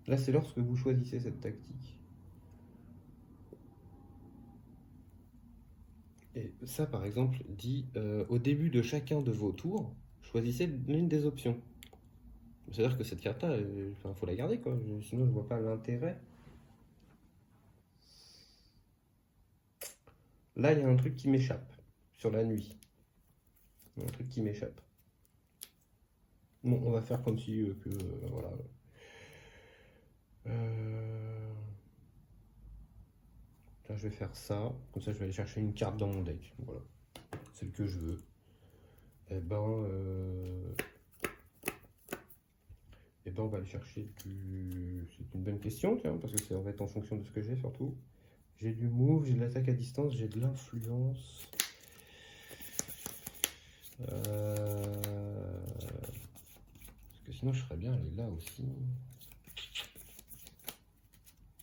Là, c'est lorsque vous choisissez cette tactique. Et ça, par exemple, dit au début de chacun de vos tours, choisissez l'une des options. C'est-à-dire que cette carte-là, il faut la garder, quoi. Sinon, je vois pas l'intérêt. Là, il y a un truc qui m'échappe sur la nuit. Il y a un truc qui m'échappe. Bon, on va faire comme si voilà. Là, je vais faire ça. Comme ça, je vais aller chercher une carte dans mon deck. Voilà. Celle que je veux. Eh ben, on va aller chercher du... C'est une bonne question, tiens, parce que ça va être en fonction de ce que j'ai, surtout. J'ai du move, j'ai de l'attaque à distance, j'ai de l'influence. Parce que sinon, je ferais bien aller là aussi.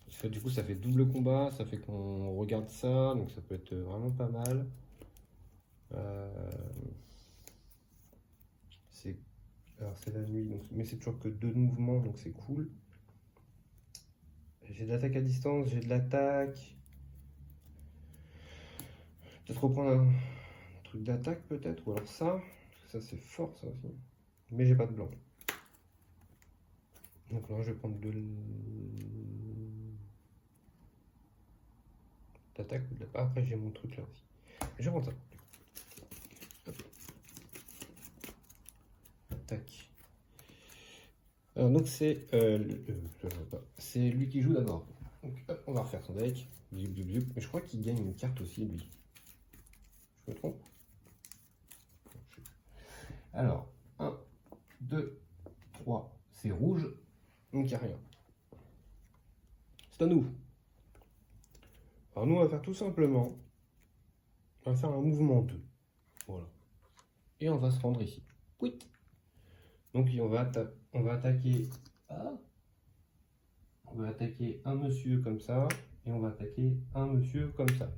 Parce que du coup, ça fait double combat, ça fait qu'on regarde ça, donc ça peut être vraiment pas mal. Alors c'est la nuit, donc, mais c'est toujours que 2 mouvements, donc c'est cool. J'ai de l'attaque à distance, j'ai de l'attaque. Peut-être reprendre un truc d'attaque peut-être, ou alors ça. Parce que ça c'est fort ça aussi. Mais j'ai pas de blanc. Donc là je vais prendre de l'attaque ou de la... Après j'ai mon truc là aussi. Je vais prendre ça. Hop. Attaque. Alors donc c'est c'est lui qui joue d'abord. Donc hop, on va refaire son deck. Mais je crois qu'il gagne une carte aussi lui. Je me trompe? Alors 1, 2, 3, c'est rouge, donc il n'y a rien. C'est à nous. Alors nous on va faire tout simplement, on va faire un mouvement 2. Voilà. Et on va se rendre ici. Oui. Donc on va attaquer. On va attaquer un monsieur comme ça. Et on va attaquer un monsieur comme ça.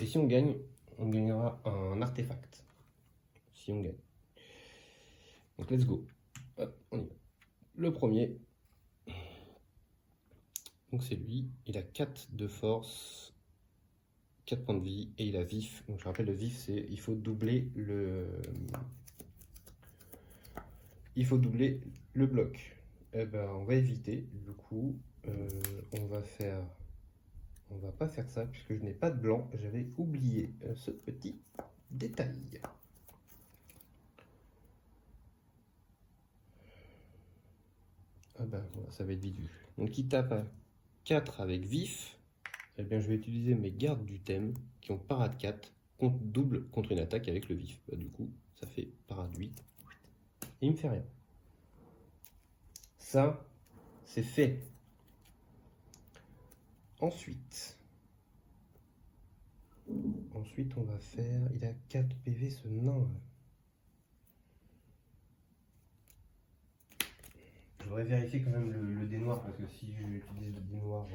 Et si on gagne, on gagnera un artefact. Si on gagne. Donc let's go. Hop, on y va. Le premier. Donc c'est lui. Il a 4 de force. 4 points de vie. Et il a vif. Donc je rappelle, le vif, c'est il faut doubler le... Il faut doubler le bloc. Eh ben, on va éviter. Du coup, on va pas faire ça puisque je n'ai pas de blanc. J'avais oublié ce petit détail. Ah ben voilà, ça va être vite vu. Donc il tape à 4 avec vif. Eh bien, je vais utiliser mes gardes du thème qui ont parade 4 contre double contre une attaque avec le vif. Bah, du coup, ça fait parade 8. Et il me fait rien. Ça, c'est fait. Ensuite, on va faire... Il a 4 PV, ce nain. Je voudrais vérifier quand même le dé noir, parce que si j'utilise le dé noir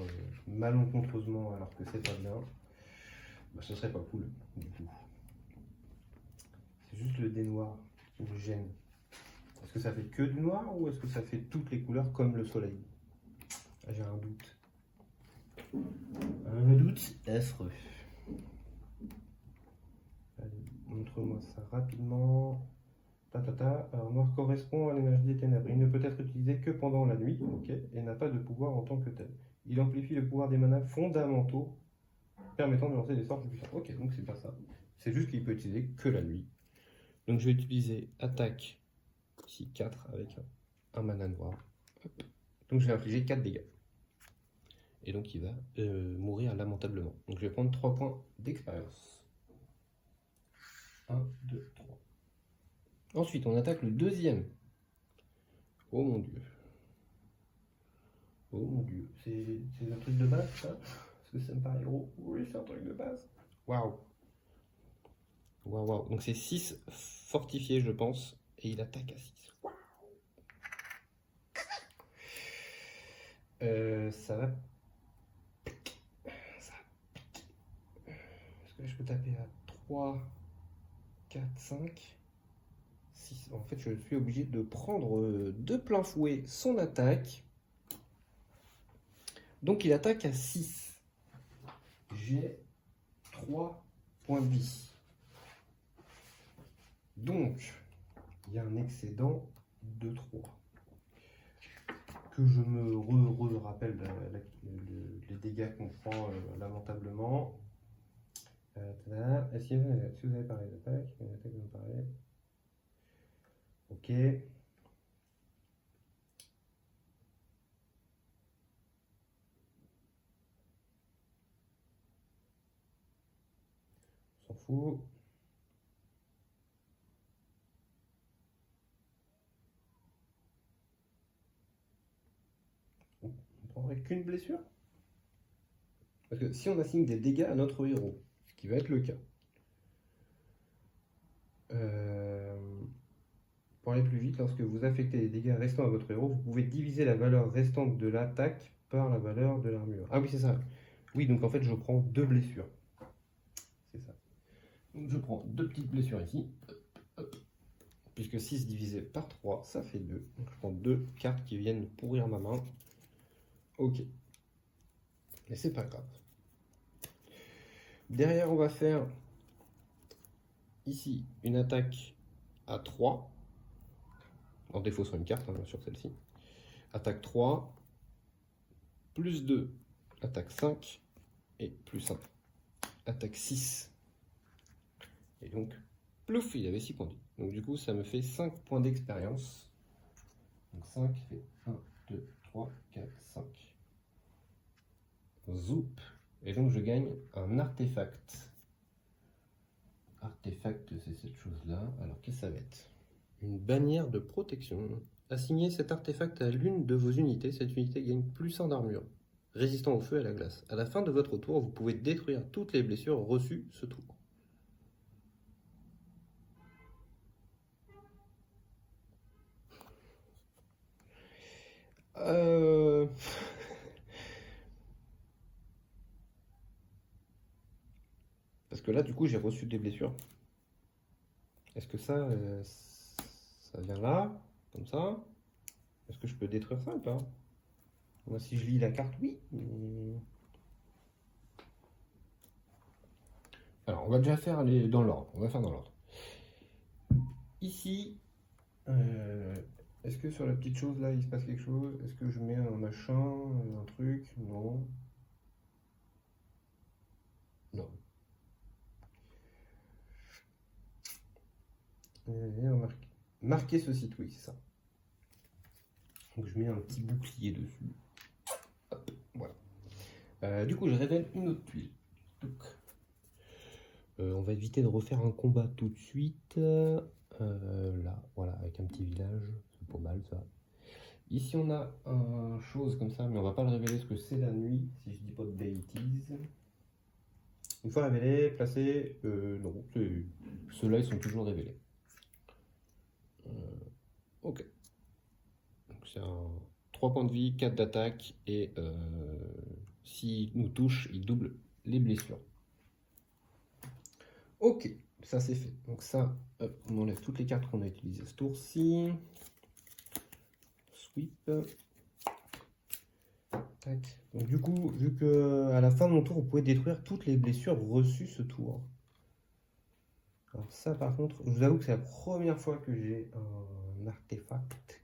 malencontreusement alors que c'est pas bien, bah, ce serait pas cool, du coup. C'est juste le dé noir qui me gêne. Parce Est-ce que ça fait que du noir ou est-ce que ça fait toutes les couleurs comme le soleil? J'ai un doute. Un doute affreux. Allez, montre-moi ça rapidement. Alors, noir correspond à l'énergie des ténèbres. Il ne peut être utilisé que pendant la nuit, ok, et n'a pas de pouvoir en tant que tel. Il amplifie le pouvoir des manas fondamentaux, permettant de lancer des sorts plus puissantes. Ok, donc c'est pas ça. C'est juste qu'il peut utiliser que la nuit. Donc je vais utiliser attaque, ici 4 avec un mana noir. Hop. Donc je vais infliger 4 dégâts. Et donc il va mourir lamentablement. Donc je vais prendre 3 points d'expérience. 1, 2, 3. Ensuite, on attaque le deuxième. Oh mon dieu. Oh mon dieu. C'est un truc de base, ça? Parce que ça me paraît gros. Oui, c'est un truc de base. Waouh. Waouh, waouh. Donc c'est 6 fortifiés, je pense. Et il attaque à 6. Waouh. Ça va. Est-ce que je peux taper à 3, 4, 5, 6? En fait, je suis obligé de prendre de plein fouet son attaque. Donc il attaque à 6. J'ai 3 points de vie. Donc, il y a un excédent de 3. Que je me rappelle les dégâts qu'on prend lamentablement. Si vous avez parlé d'attaque, vous parlez. Ok. On s'en fout. On prendrait qu'une blessure? Parce que si on assigne des dégâts à notre héros, ce qui va être le cas, pour aller plus vite, lorsque vous affectez les dégâts restants à votre héros, vous pouvez diviser la valeur restante de l'attaque par la valeur de l'armure. Ah oui, c'est ça. Oui, donc en fait, je prends 2 blessures. C'est ça. Donc je prends 2 petites blessures ici. Hop. Puisque 6 divisé par 3, ça fait 2. Donc je prends 2 cartes qui viennent pourrir ma main. Ok. Mais c'est pas grave. Derrière, on va faire ici une attaque à 3. En défaut sur une carte, hein, sur celle-ci. Attaque 3, plus 2, attaque 5, et plus 1, attaque 6. Et donc, plouf, il avait 6 points de vie. Donc du coup, ça me fait 5 points d'expérience. Donc 5 fait 1, 2, 3, 4, 5. Zoup. Et donc je gagne un artefact. Artefact, c'est cette chose-là. Alors qu'est-ce que ça va être? Une bannière de protection. Assignez cet artefact à l'une de vos unités. Cette unité gagne plus 1 d'armure, résistant au feu et à la glace. À la fin de votre tour, vous pouvez détruire toutes les blessures reçues ce tour. Parce que là, du coup, j'ai reçu des blessures. Est-ce que ça vient là, comme ça? Est-ce que je peux détruire ça ou pas? Moi, si je lis la carte, oui. Alors, on va déjà faire dans l'ordre. On va faire dans l'ordre. Ici, est-ce que sur la petite chose là, il se passe quelque chose? Est-ce que je mets un machin, un truc? Non. Non. Marquer ce site, oui, c'est ça. Donc je mets un petit bouclier dessus. Hop, voilà. Du coup, je révèle une autre tuile. Donc, on va éviter de refaire un combat tout de suite. Là, voilà, avec un petit village. C'est pas mal ça. Ici, on a un chose comme ça, mais on va pas le révéler parce que c'est la nuit, si je dis pas de bêtises. Une fois révélé, placé, non, ceux-là, ils sont toujours révélés. Ok. Donc c'est un 3 points de vie, 4 d'attaque, et s'il nous touche, il double les blessures. Ok, ça c'est fait. Donc ça, hop, on enlève toutes les cartes qu'on a utilisées ce tour-ci. sweep. Tac. Donc du coup, vu que à la fin de mon tour, vous pouvez détruire toutes les blessures reçues ce tour. Alors ça par contre, je vous avoue que c'est la première fois que j'ai un artefact.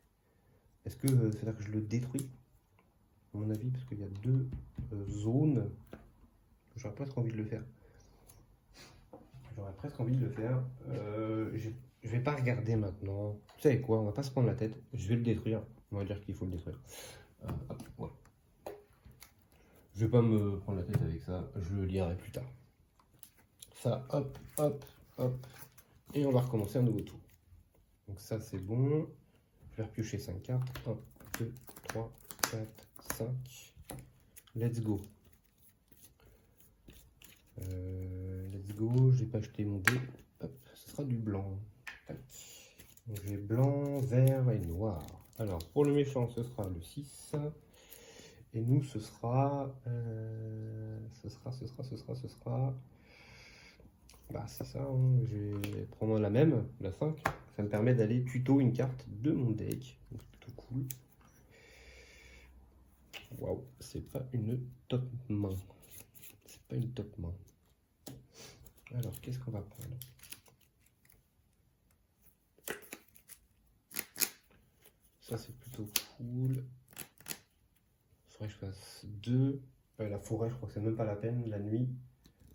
Est-ce que c'est-à-dire que je le détruis? À mon avis, parce qu'il y a deux zones. J'aurais presque envie de le faire. J'aurais presque envie de le faire. Je vais pas regarder maintenant. Vous savez quoi? On va pas se prendre la tête. Je vais le détruire. On va dire qu'il faut le détruire. Hop, ouais. Je vais pas me prendre la tête avec ça. Je le lirai plus tard. Ça, hop, hop, hop. Et on va recommencer un nouveau tour. Donc ça, c'est bon. Je vais repiocher 5 cartes. 1, 2, 3, 4, 5. Let's go. Let's go. J'ai pas acheté mon dé. Hop, ce sera du blanc. Tac. Donc j'ai blanc, vert et noir. Alors pour le méchant, ce sera le 6. Et nous, ce sera. Bah, c'est ça. Hein. Je vais prendre la même, la 5. Ça me permet d'aller tuto une carte de mon deck. Donc c'est plutôt cool. Waouh, c'est pas une top main. C'est pas une top main. Alors, qu'est-ce qu'on va prendre? Ça, c'est plutôt cool. Il faudrait que je fasse 2. La forêt, je crois que c'est même pas la peine. La nuit,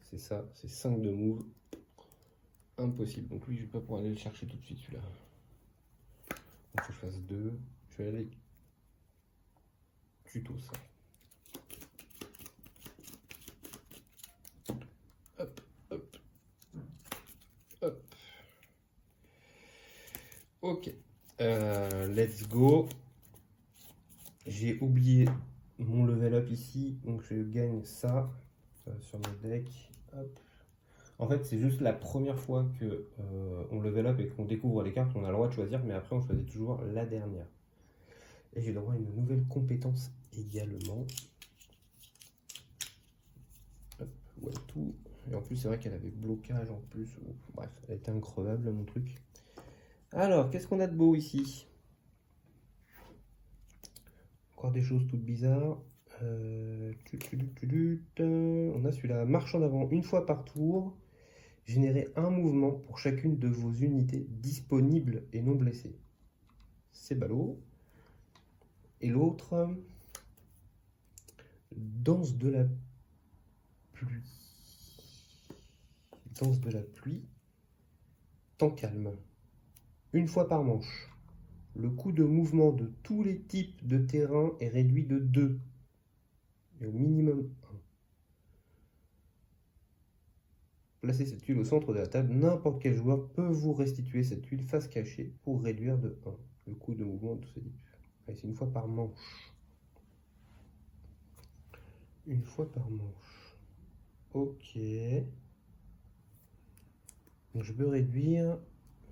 c'est ça. C'est 5 de move. Impossible. Donc, lui, je vais pas pouvoir aller le chercher tout de suite, celui-là. Il faut que je fasse 2. Je vais aller tuto ça. Hop, hop, hop. Ok. Let's go. J'ai oublié mon level up ici, donc je gagne ça sur mon deck. Hop. En fait, c'est juste la première fois que on level up et qu'on découvre les cartes, on a le droit de choisir, mais après on choisit toujours la dernière. Et j'ai le droit à une nouvelle compétence également. Hop, one, two. Et en plus, c'est vrai qu'elle avait blocage en plus. Bref, elle était increvable mon truc. Alors, qu'est-ce qu'on a de beau ici? Encore des choses toutes bizarres. On a celui-là, marche en avant une fois par tour. Générez un mouvement pour chacune de vos unités disponibles et non blessées. C'est ballot. Et l'autre, danse de la pluie. Danse de la pluie. Temps calme. Une fois par manche. Le coût de mouvement de tous les types de terrain est réduit de 2. Et au minimum 1. Placez cette tuile au centre de la table. N'importe quel joueur peut vous restituer cette tuile face cachée pour réduire de 1 le coût de mouvement de tous ces types. C'est une fois par manche. Une fois par manche. Ok. Donc je peux réduire.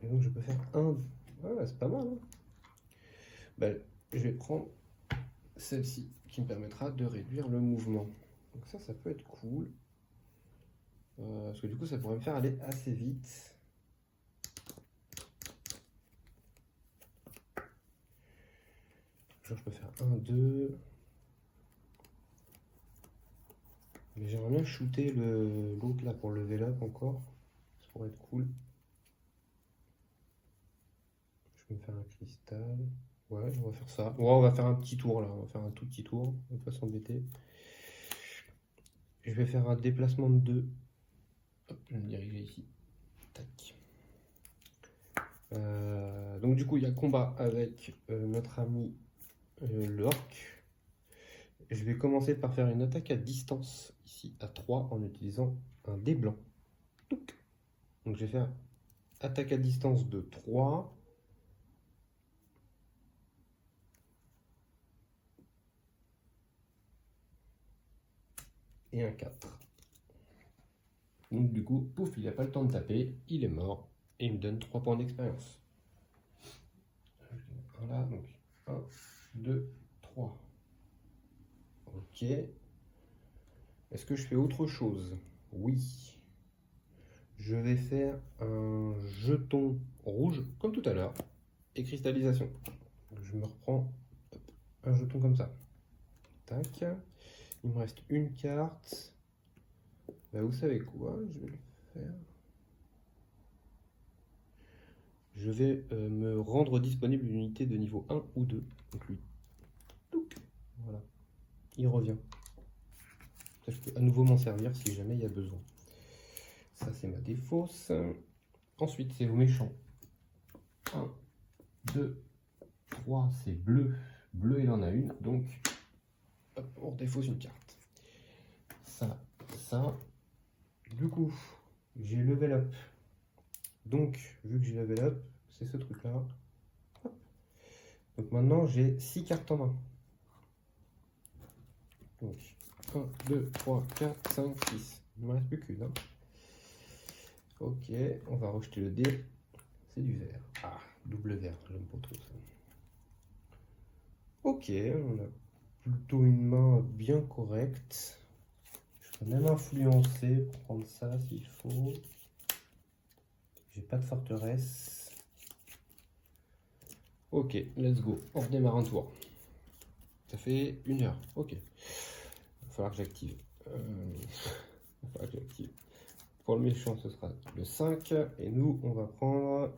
Et donc je peux faire un. Ah, c'est pas mal. Hein, ben, je vais prendre celle-ci qui me permettra de réduire le mouvement. Donc ça peut être cool. Parce que du coup, ça pourrait me faire aller assez vite. Genre, je peux faire 1, 2. Mais j'aimerais bien shooter l'autre là pour le level up encore. Ça pourrait être cool. Je peux me faire un cristal. Ouais, on va faire ça. Ouais, on va faire un petit tour là. On va faire un tout petit tour. On va pas s'embêter. Je vais faire un déplacement de 2. Hop, je vais me diriger ici. Tac. Donc du coup, il y a combat avec notre ami l'orc. Je vais commencer par faire une attaque à distance, ici à 3, en utilisant un dé blanc. Donc je vais faire attaque à distance de 3. Et un 4. Donc du coup, pouf, il n'a pas le temps de taper, il est mort, et il me donne 3 points d'expérience. Voilà, donc 1, 2, 3. Ok. Est-ce que je fais autre chose? Oui. Je vais faire un jeton rouge, comme tout à l'heure, et cristallisation. Donc, je me reprends. Hop. un jeton comme ça. Tac. Il me reste une carte. Bah, vous savez quoi? Je vais le faire. Je vais me rendre disponible une unité de niveau 1 ou 2. Donc lui. Voilà. Il revient. Ça, je peux à nouveau m'en servir si jamais il y a besoin. Ça, c'est ma défausse. Ensuite, c'est vos méchants. 1, 2, 3, c'est bleu. Bleu, il en a une. Donc, hop, on défausse une carte. Ça, ça. Du coup, j'ai level up. Donc, vu que j'ai level up, c'est ce truc-là. Donc maintenant, j'ai 6 cartes en main. Donc, 1, 2, 3, 4, 5, 6. Il ne me reste plus qu'une. Hein. Ok, on va rejeter le dé. C'est du vert. Ah, double vert, j'aime pas trop ça. Ok, on a plutôt une main bien correcte. Je peux même influencer pour prendre ça s'il faut. J'ai pas de forteresse. Ok, let's go. On redémarre un tour. Ça fait 1 heure. Ok. Il va falloir que j'active. Pour le méchant, ce sera le 5. Et nous, on va prendre...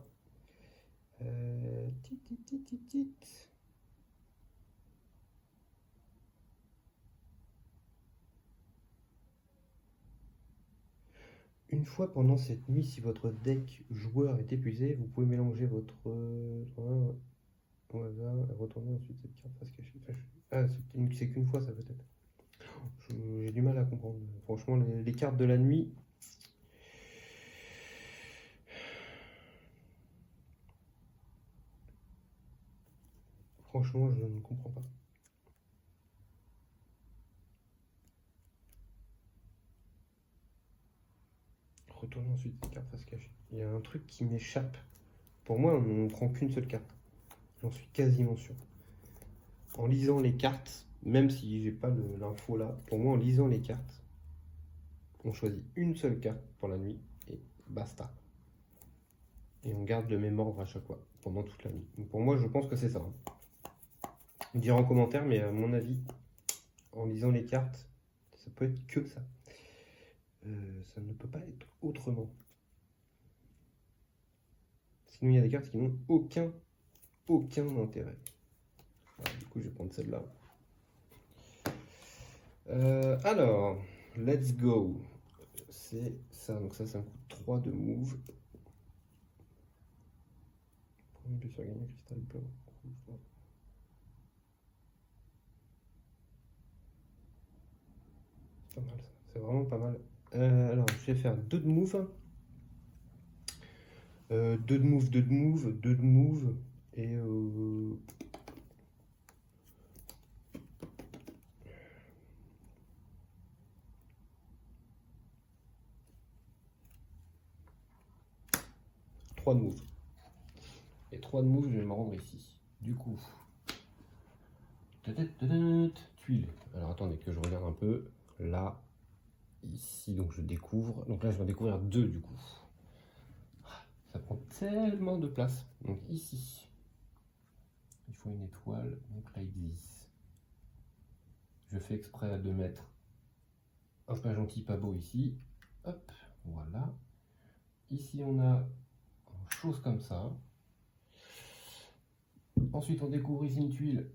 Une fois pendant cette nuit, si votre deck joueur est épuisé, vous pouvez mélanger votre... au hasard et retourner ensuite cette carte face cachée. Ah, c'est qu'une fois ça peut-être. J'ai du mal à comprendre. Franchement, les cartes de la nuit... Franchement, je ne comprends pas. Retourner ensuite cette carte face cachée. Il y a un truc qui m'échappe. Pour moi, on ne prend qu'une seule carte. J'en suis quasiment sûr. En lisant les cartes, même si j'ai pas l'info là, pour moi, en lisant les cartes, on choisit une seule carte pour la nuit et basta. Et on garde le même ordre à chaque fois, pendant toute la nuit. Donc pour moi, je pense que c'est ça. Vous direz en commentaire, mais à mon avis, en lisant les cartes, ça peut être que ça. Ça ne peut pas être autrement. Sinon, il y a des cartes qui n'ont aucun intérêt. Alors, du coup, je vais prendre celle-là. Alors, let's go. C'est ça, donc ça me coûte 3 de move. Premier blessure gagné, cristal blanc. C'est pas mal ça, c'est vraiment pas mal. Alors, je vais faire 2 de move. 2 de move, 2 de move, 2 de move. Et 3 de move. Et 3 de move, je vais me rendre ici. Du coup, tuile. Alors attendez que je regarde un peu. Là, ici, donc je découvre. Donc là, je vais en découvrir 2 du coup. Ça prend tellement de place. Donc ici, il faut une étoile. Donc là, this. Je fais exprès de mettre un pas gentil, pas beau ici. Hop, voilà. Ici, on a une chose comme ça. Ensuite, on découvre ici une tuile.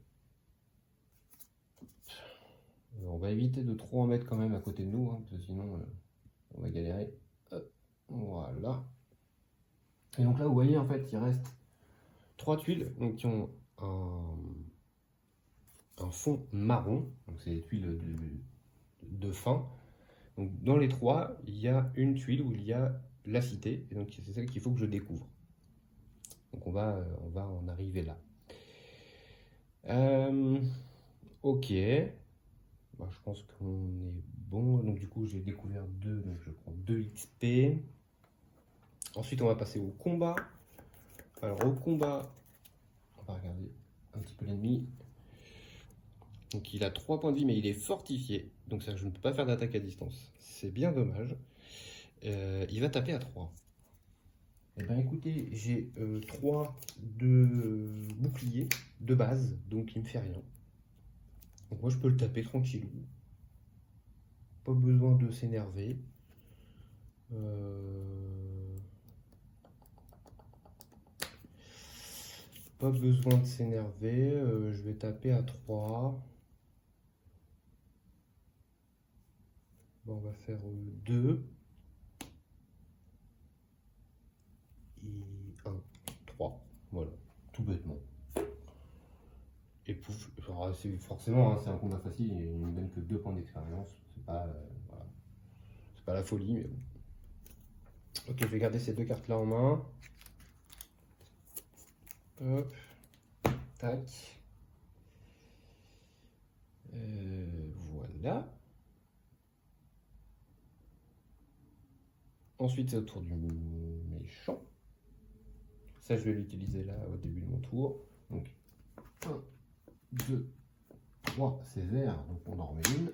On va éviter de trop en mettre quand même à côté de nous, hein, parce que sinon, on va galérer. Hop, voilà. Et donc là, vous voyez, en fait, il reste 3 tuiles donc, qui ont un fond marron. Donc, c'est des tuiles de fin. Donc, dans les 3, il y a une tuile où il y a la cité. Et donc, c'est celle qu'il faut que je découvre. Donc, on va en arriver là. Ok. Bah, je pense qu'on est bon. Donc, du coup, j'ai découvert 2. Donc, je prends 2 XP. Ensuite, on va passer au combat. Alors, au combat, on va regarder un petit peu l'ennemi. Donc, il a 3 points de vie, mais il est fortifié. Donc, ça, je ne peux pas faire d'attaque à distance. C'est bien dommage. Il va taper à 3. Eh bien, écoutez, j'ai 3 de bouclier de base, donc il ne me fait rien. Donc moi je peux le taper tranquille. Pas besoin de s'énerver. Pas besoin de s'énerver. Je vais taper à 3. Bon, on va faire 2. Et 1, 3. Voilà, tout bêtement. Et pouf, forcément, hein, c'est un combat facile, il ne me donne que 2 points d'expérience. C'est pas, voilà. C'est pas la folie, mais bon. Ok, je vais garder ces 2 cartes là en main. Hop, tac. Voilà. Ensuite, c'est au tour du méchant. Ça, je vais l'utiliser là au début de mon tour. Donc, 1, 2, 3, c'est vert, donc on en remet une.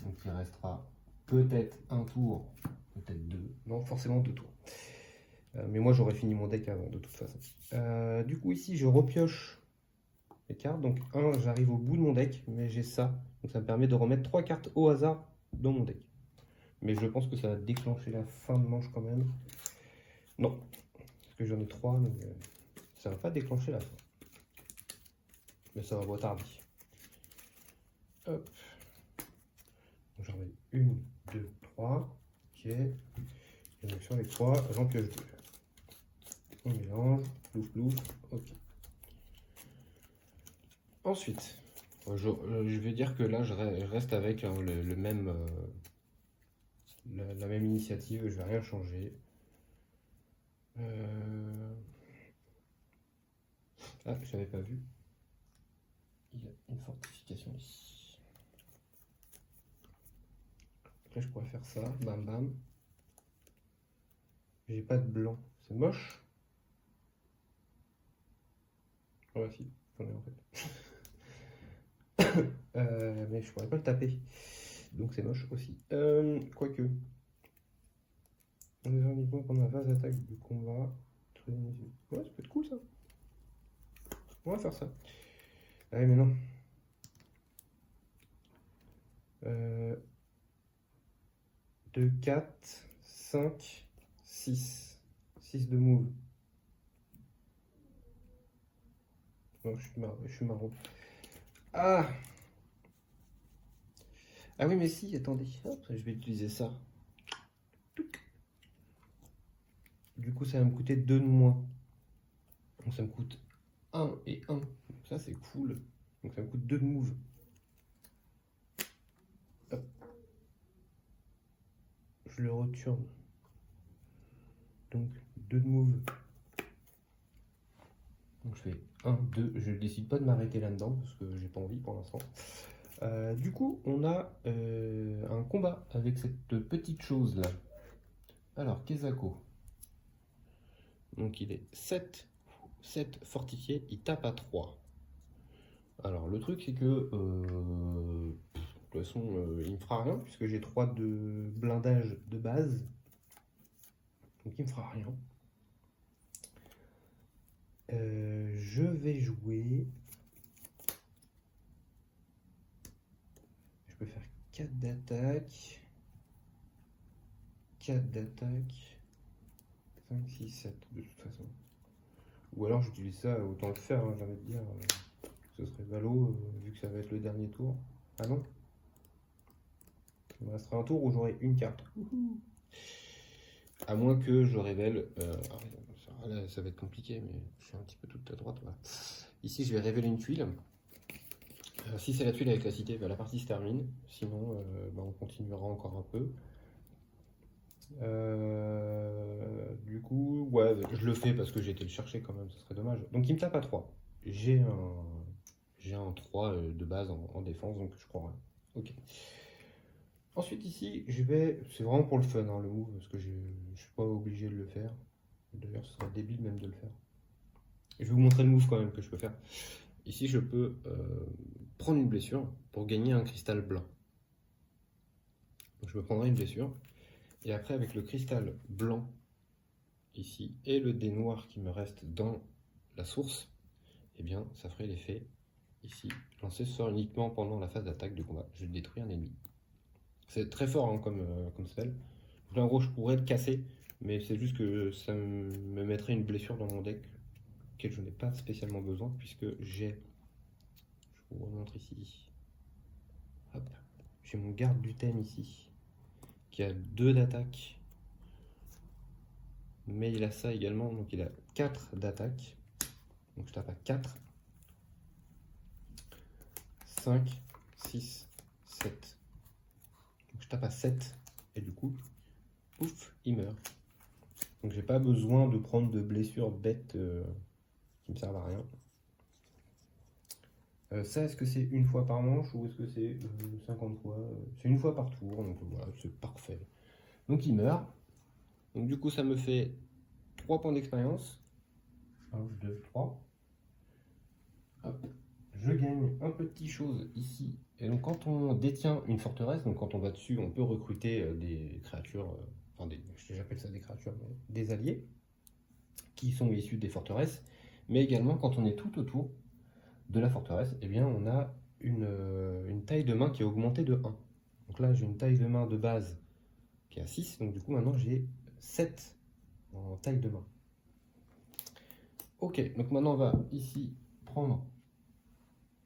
Donc il restera peut-être un tour, peut-être 2. Non, forcément 2 tours. Mais moi, j'aurais fini mon deck avant, de toute façon. Du coup, ici, je repioche les cartes. Donc, j'arrive au bout de mon deck, mais j'ai ça. Donc, ça me permet de remettre 3 cartes au hasard dans mon deck. Mais je pense que ça va déclencher la fin de manche quand même. Non, parce que j'en ai 3, donc ça va pas déclencher la fin. Mais ça va retarder. Hop. J'en remets 1, 2, 3. Ok. Et donc sur les 3, j'en pioche 2. On mélange, plouf plouf. Ok. Ensuite, je vais dire que là, je reste avec hein, le même, la même initiative. Je vais rien changer. Ah, je n'avais pas vu. Il y a une fortification ici. Après, je pourrais faire ça. Bam, bam. J'ai pas de blanc. C'est moche. Ouais, si, j'en ai en fait. Mais je pourrais pas le taper. Donc c'est moche aussi. Quoique. On est uniquement pendant la phase d'attaque du combat. Ouais, ça peut être cool ça. On va faire ça. Ah oui, mais non. 2, 4, 5, 6. 6 de move. Non, je suis marron. Ah! Ah oui, mais si, attendez. Hop, je vais utiliser ça. Du coup, ça va me coûter 2 de moins. Donc ça me coûte 1 et 1. Donc ça, c'est cool. Donc ça me coûte 2 de move. Hop. Je le retourne. Donc 2 de move. Donc je fais 1, 2. Je ne décide pas de m'arrêter là-dedans parce que j'ai pas envie pour l'instant. Du coup, on a un combat avec cette petite chose là. Alors, Kezako. Donc il est 7 fortifié, il tape à 3. Alors le truc c'est que de toute façon il me fera rien puisque j'ai 3 de blindage de base. Donc il me fera rien. Je vais jouer. Je peux faire 4 d'attaque. 4 d'attaque. 5, 6, 7 de toute façon. Ou alors j'utilise ça, autant le faire, hein, j'ai envie de dire. Ce serait ballot vu que ça va être le dernier tour. Ah non? Il me restera un tour où j'aurai une carte. À moins que je révèle. Là, ça va être compliqué, mais je suis un petit peu toute à droite. Voilà. Ici, je vais révéler une tuile. Si c'est la tuile avec la cité, bah, la partie se termine. Sinon, bah, on continuera encore un peu. Du coup, ouais, je le fais parce que j'ai été le chercher quand même, ce serait dommage. Donc, il me tape à 3. J'ai un 3 de base en défense, donc je crois rien. Ok. Ensuite ici, c'est vraiment pour le fun hein, le move, parce que je ne suis pas obligé de le faire. D'ailleurs, ce serait débile même de le faire. Je vais vous montrer le move quand même que je peux faire. Ici, je peux prendre une blessure pour gagner un cristal blanc. Donc, je me prendrai une blessure. Et après, avec le cristal blanc ici et le dé noir qui me reste dans la source, eh bien, ça ferait l'effet ici, lancer ce sort uniquement pendant la phase d'attaque de combat. Je détruis un ennemi. C'est très fort hein, comme spell. Donc là, en gros, je pourrais le casser, mais c'est juste que ça me mettrait une blessure dans mon deck, auquel je n'ai pas spécialement besoin, puisque j'ai... Je vous remontre ici. Hop. J'ai mon garde du thème ici, qui a 2 d'attaque. Mais il a ça également, donc il a 4 d'attaque. Donc je tape à 4. 5, 6, 7. Donc je tape à 7. Et du coup, pouf, il meurt. Donc j'ai pas besoin de prendre de blessures bêtes qui me servent à rien. Ça, est-ce que c'est une fois par manche ou est-ce que c'est 50 fois? C'est une fois par tour, donc voilà, c'est parfait. Donc il meurt. Donc du coup, ça me fait 3 points d'expérience. 1, 2, 3. Hop. Je gagne un petit chose ici. Et donc quand on détient une forteresse, donc quand on va dessus, on peut recruter des créatures, j'appelle ça des créatures, des alliés, qui sont issus des forteresses. Mais également quand on est tout autour de la forteresse, eh bien on a une taille de main qui est augmentée de 1. Donc là j'ai une taille de main de base qui est à 6, donc du coup maintenant j'ai 7 en taille de main. Ok, donc maintenant on va ici prendre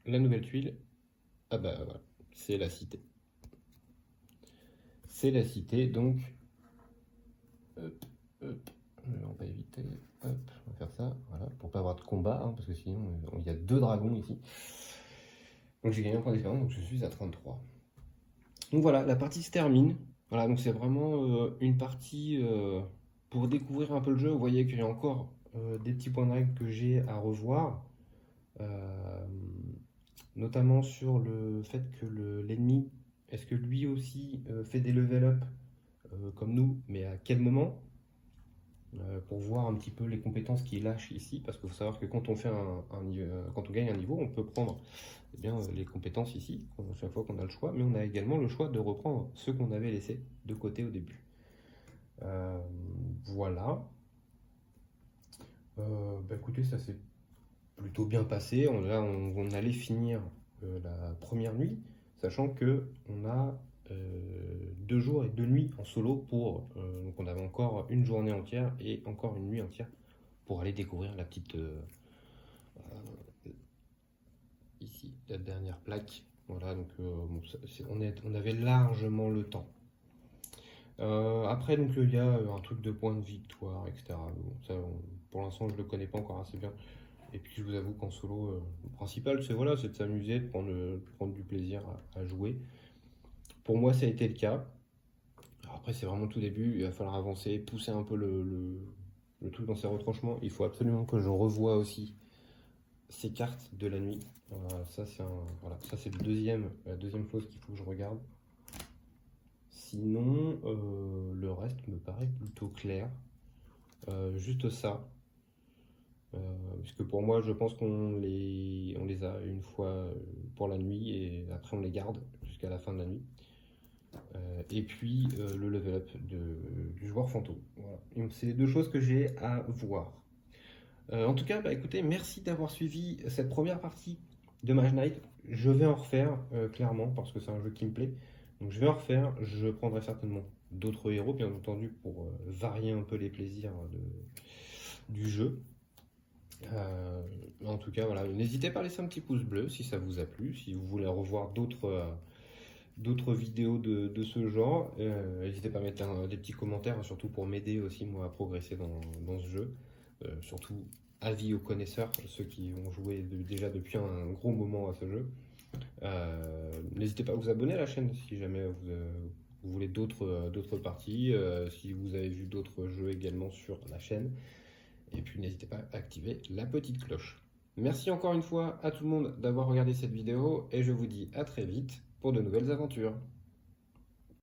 la nouvelle tuile. Ah bah voilà, c'est la cité. C'est la cité, donc hop, hop, on va éviter, hop, on va faire ça, voilà, pour pas avoir de combat, hein, parce que sinon il y a 2 dragons ici. Donc j'ai gagné un point d'expérience, donc je suis à 33. Donc voilà, la partie se termine. Voilà, donc c'est vraiment une partie pour découvrir un peu le jeu. Vous voyez qu'il y a encore des petits points de règle que j'ai à revoir. Notamment sur le fait que l'ennemi, est-ce que lui aussi fait des level up comme nous, mais à quel moment pour voir un petit peu les compétences qu'il lâche ici, parce qu'il faut savoir que quand on, fait quand on gagne un niveau, on peut prendre eh bien, les compétences ici, chaque fois qu'on a le choix, mais on a également le choix de reprendre ceux qu'on avait laissés de côté au début. Voilà. Bah écoutez, ça s'est plutôt bien passé. On allait finir la première nuit, sachant que on a 2 jours et 2 nuits en solo pour. Donc on avait encore une journée entière et encore une nuit entière pour aller découvrir la petite. Ici, la dernière plaque. Voilà, donc bon, on avait largement le temps. Après, donc il y a un truc de points de victoire, etc. Bon, ça, pour l'instant, je le connais pas encore assez bien. Et puis, je vous avoue qu'en solo, le principal, c'est voilà, de s'amuser, de prendre du plaisir à jouer. Pour moi, ça a été le cas. Alors après, c'est vraiment tout début. Il va falloir avancer, pousser un peu le truc dans ses retranchements. Il faut absolument que je revoie aussi ces cartes de la nuit. Ça, c'est la deuxième chose qu'il faut que je regarde. Sinon, le reste me paraît plutôt clair. Juste ça. Puisque pour moi, je pense qu'on les a une fois pour la nuit et après on les garde jusqu'à la fin de la nuit. Et puis le level up du joueur fantôme. Voilà. C'est les 2 choses que j'ai à voir. En tout cas, bah, écoutez, merci d'avoir suivi cette première partie de Mage Knight. Je vais en refaire, clairement, parce que c'est un jeu qui me plaît. Donc je vais en refaire, je prendrai certainement d'autres héros, bien entendu, pour varier un peu les plaisirs du jeu. En tout cas, voilà, n'hésitez pas à laisser un petit pouce bleu si ça vous a plu, si vous voulez revoir d'autres vidéos de ce genre. N'hésitez pas à mettre des petits commentaires, surtout pour m'aider aussi moi à progresser dans ce jeu. Surtout avis aux connaisseurs, ceux qui ont joué déjà depuis un gros moment à ce jeu. N'hésitez pas à vous abonner à la chaîne si jamais vous voulez d'autres parties, si vous avez vu d'autres jeux également sur la chaîne. Et puis n'hésitez pas à activer la petite cloche. Merci encore une fois à tout le monde d'avoir regardé cette vidéo et je vous dis à très vite pour de nouvelles aventures.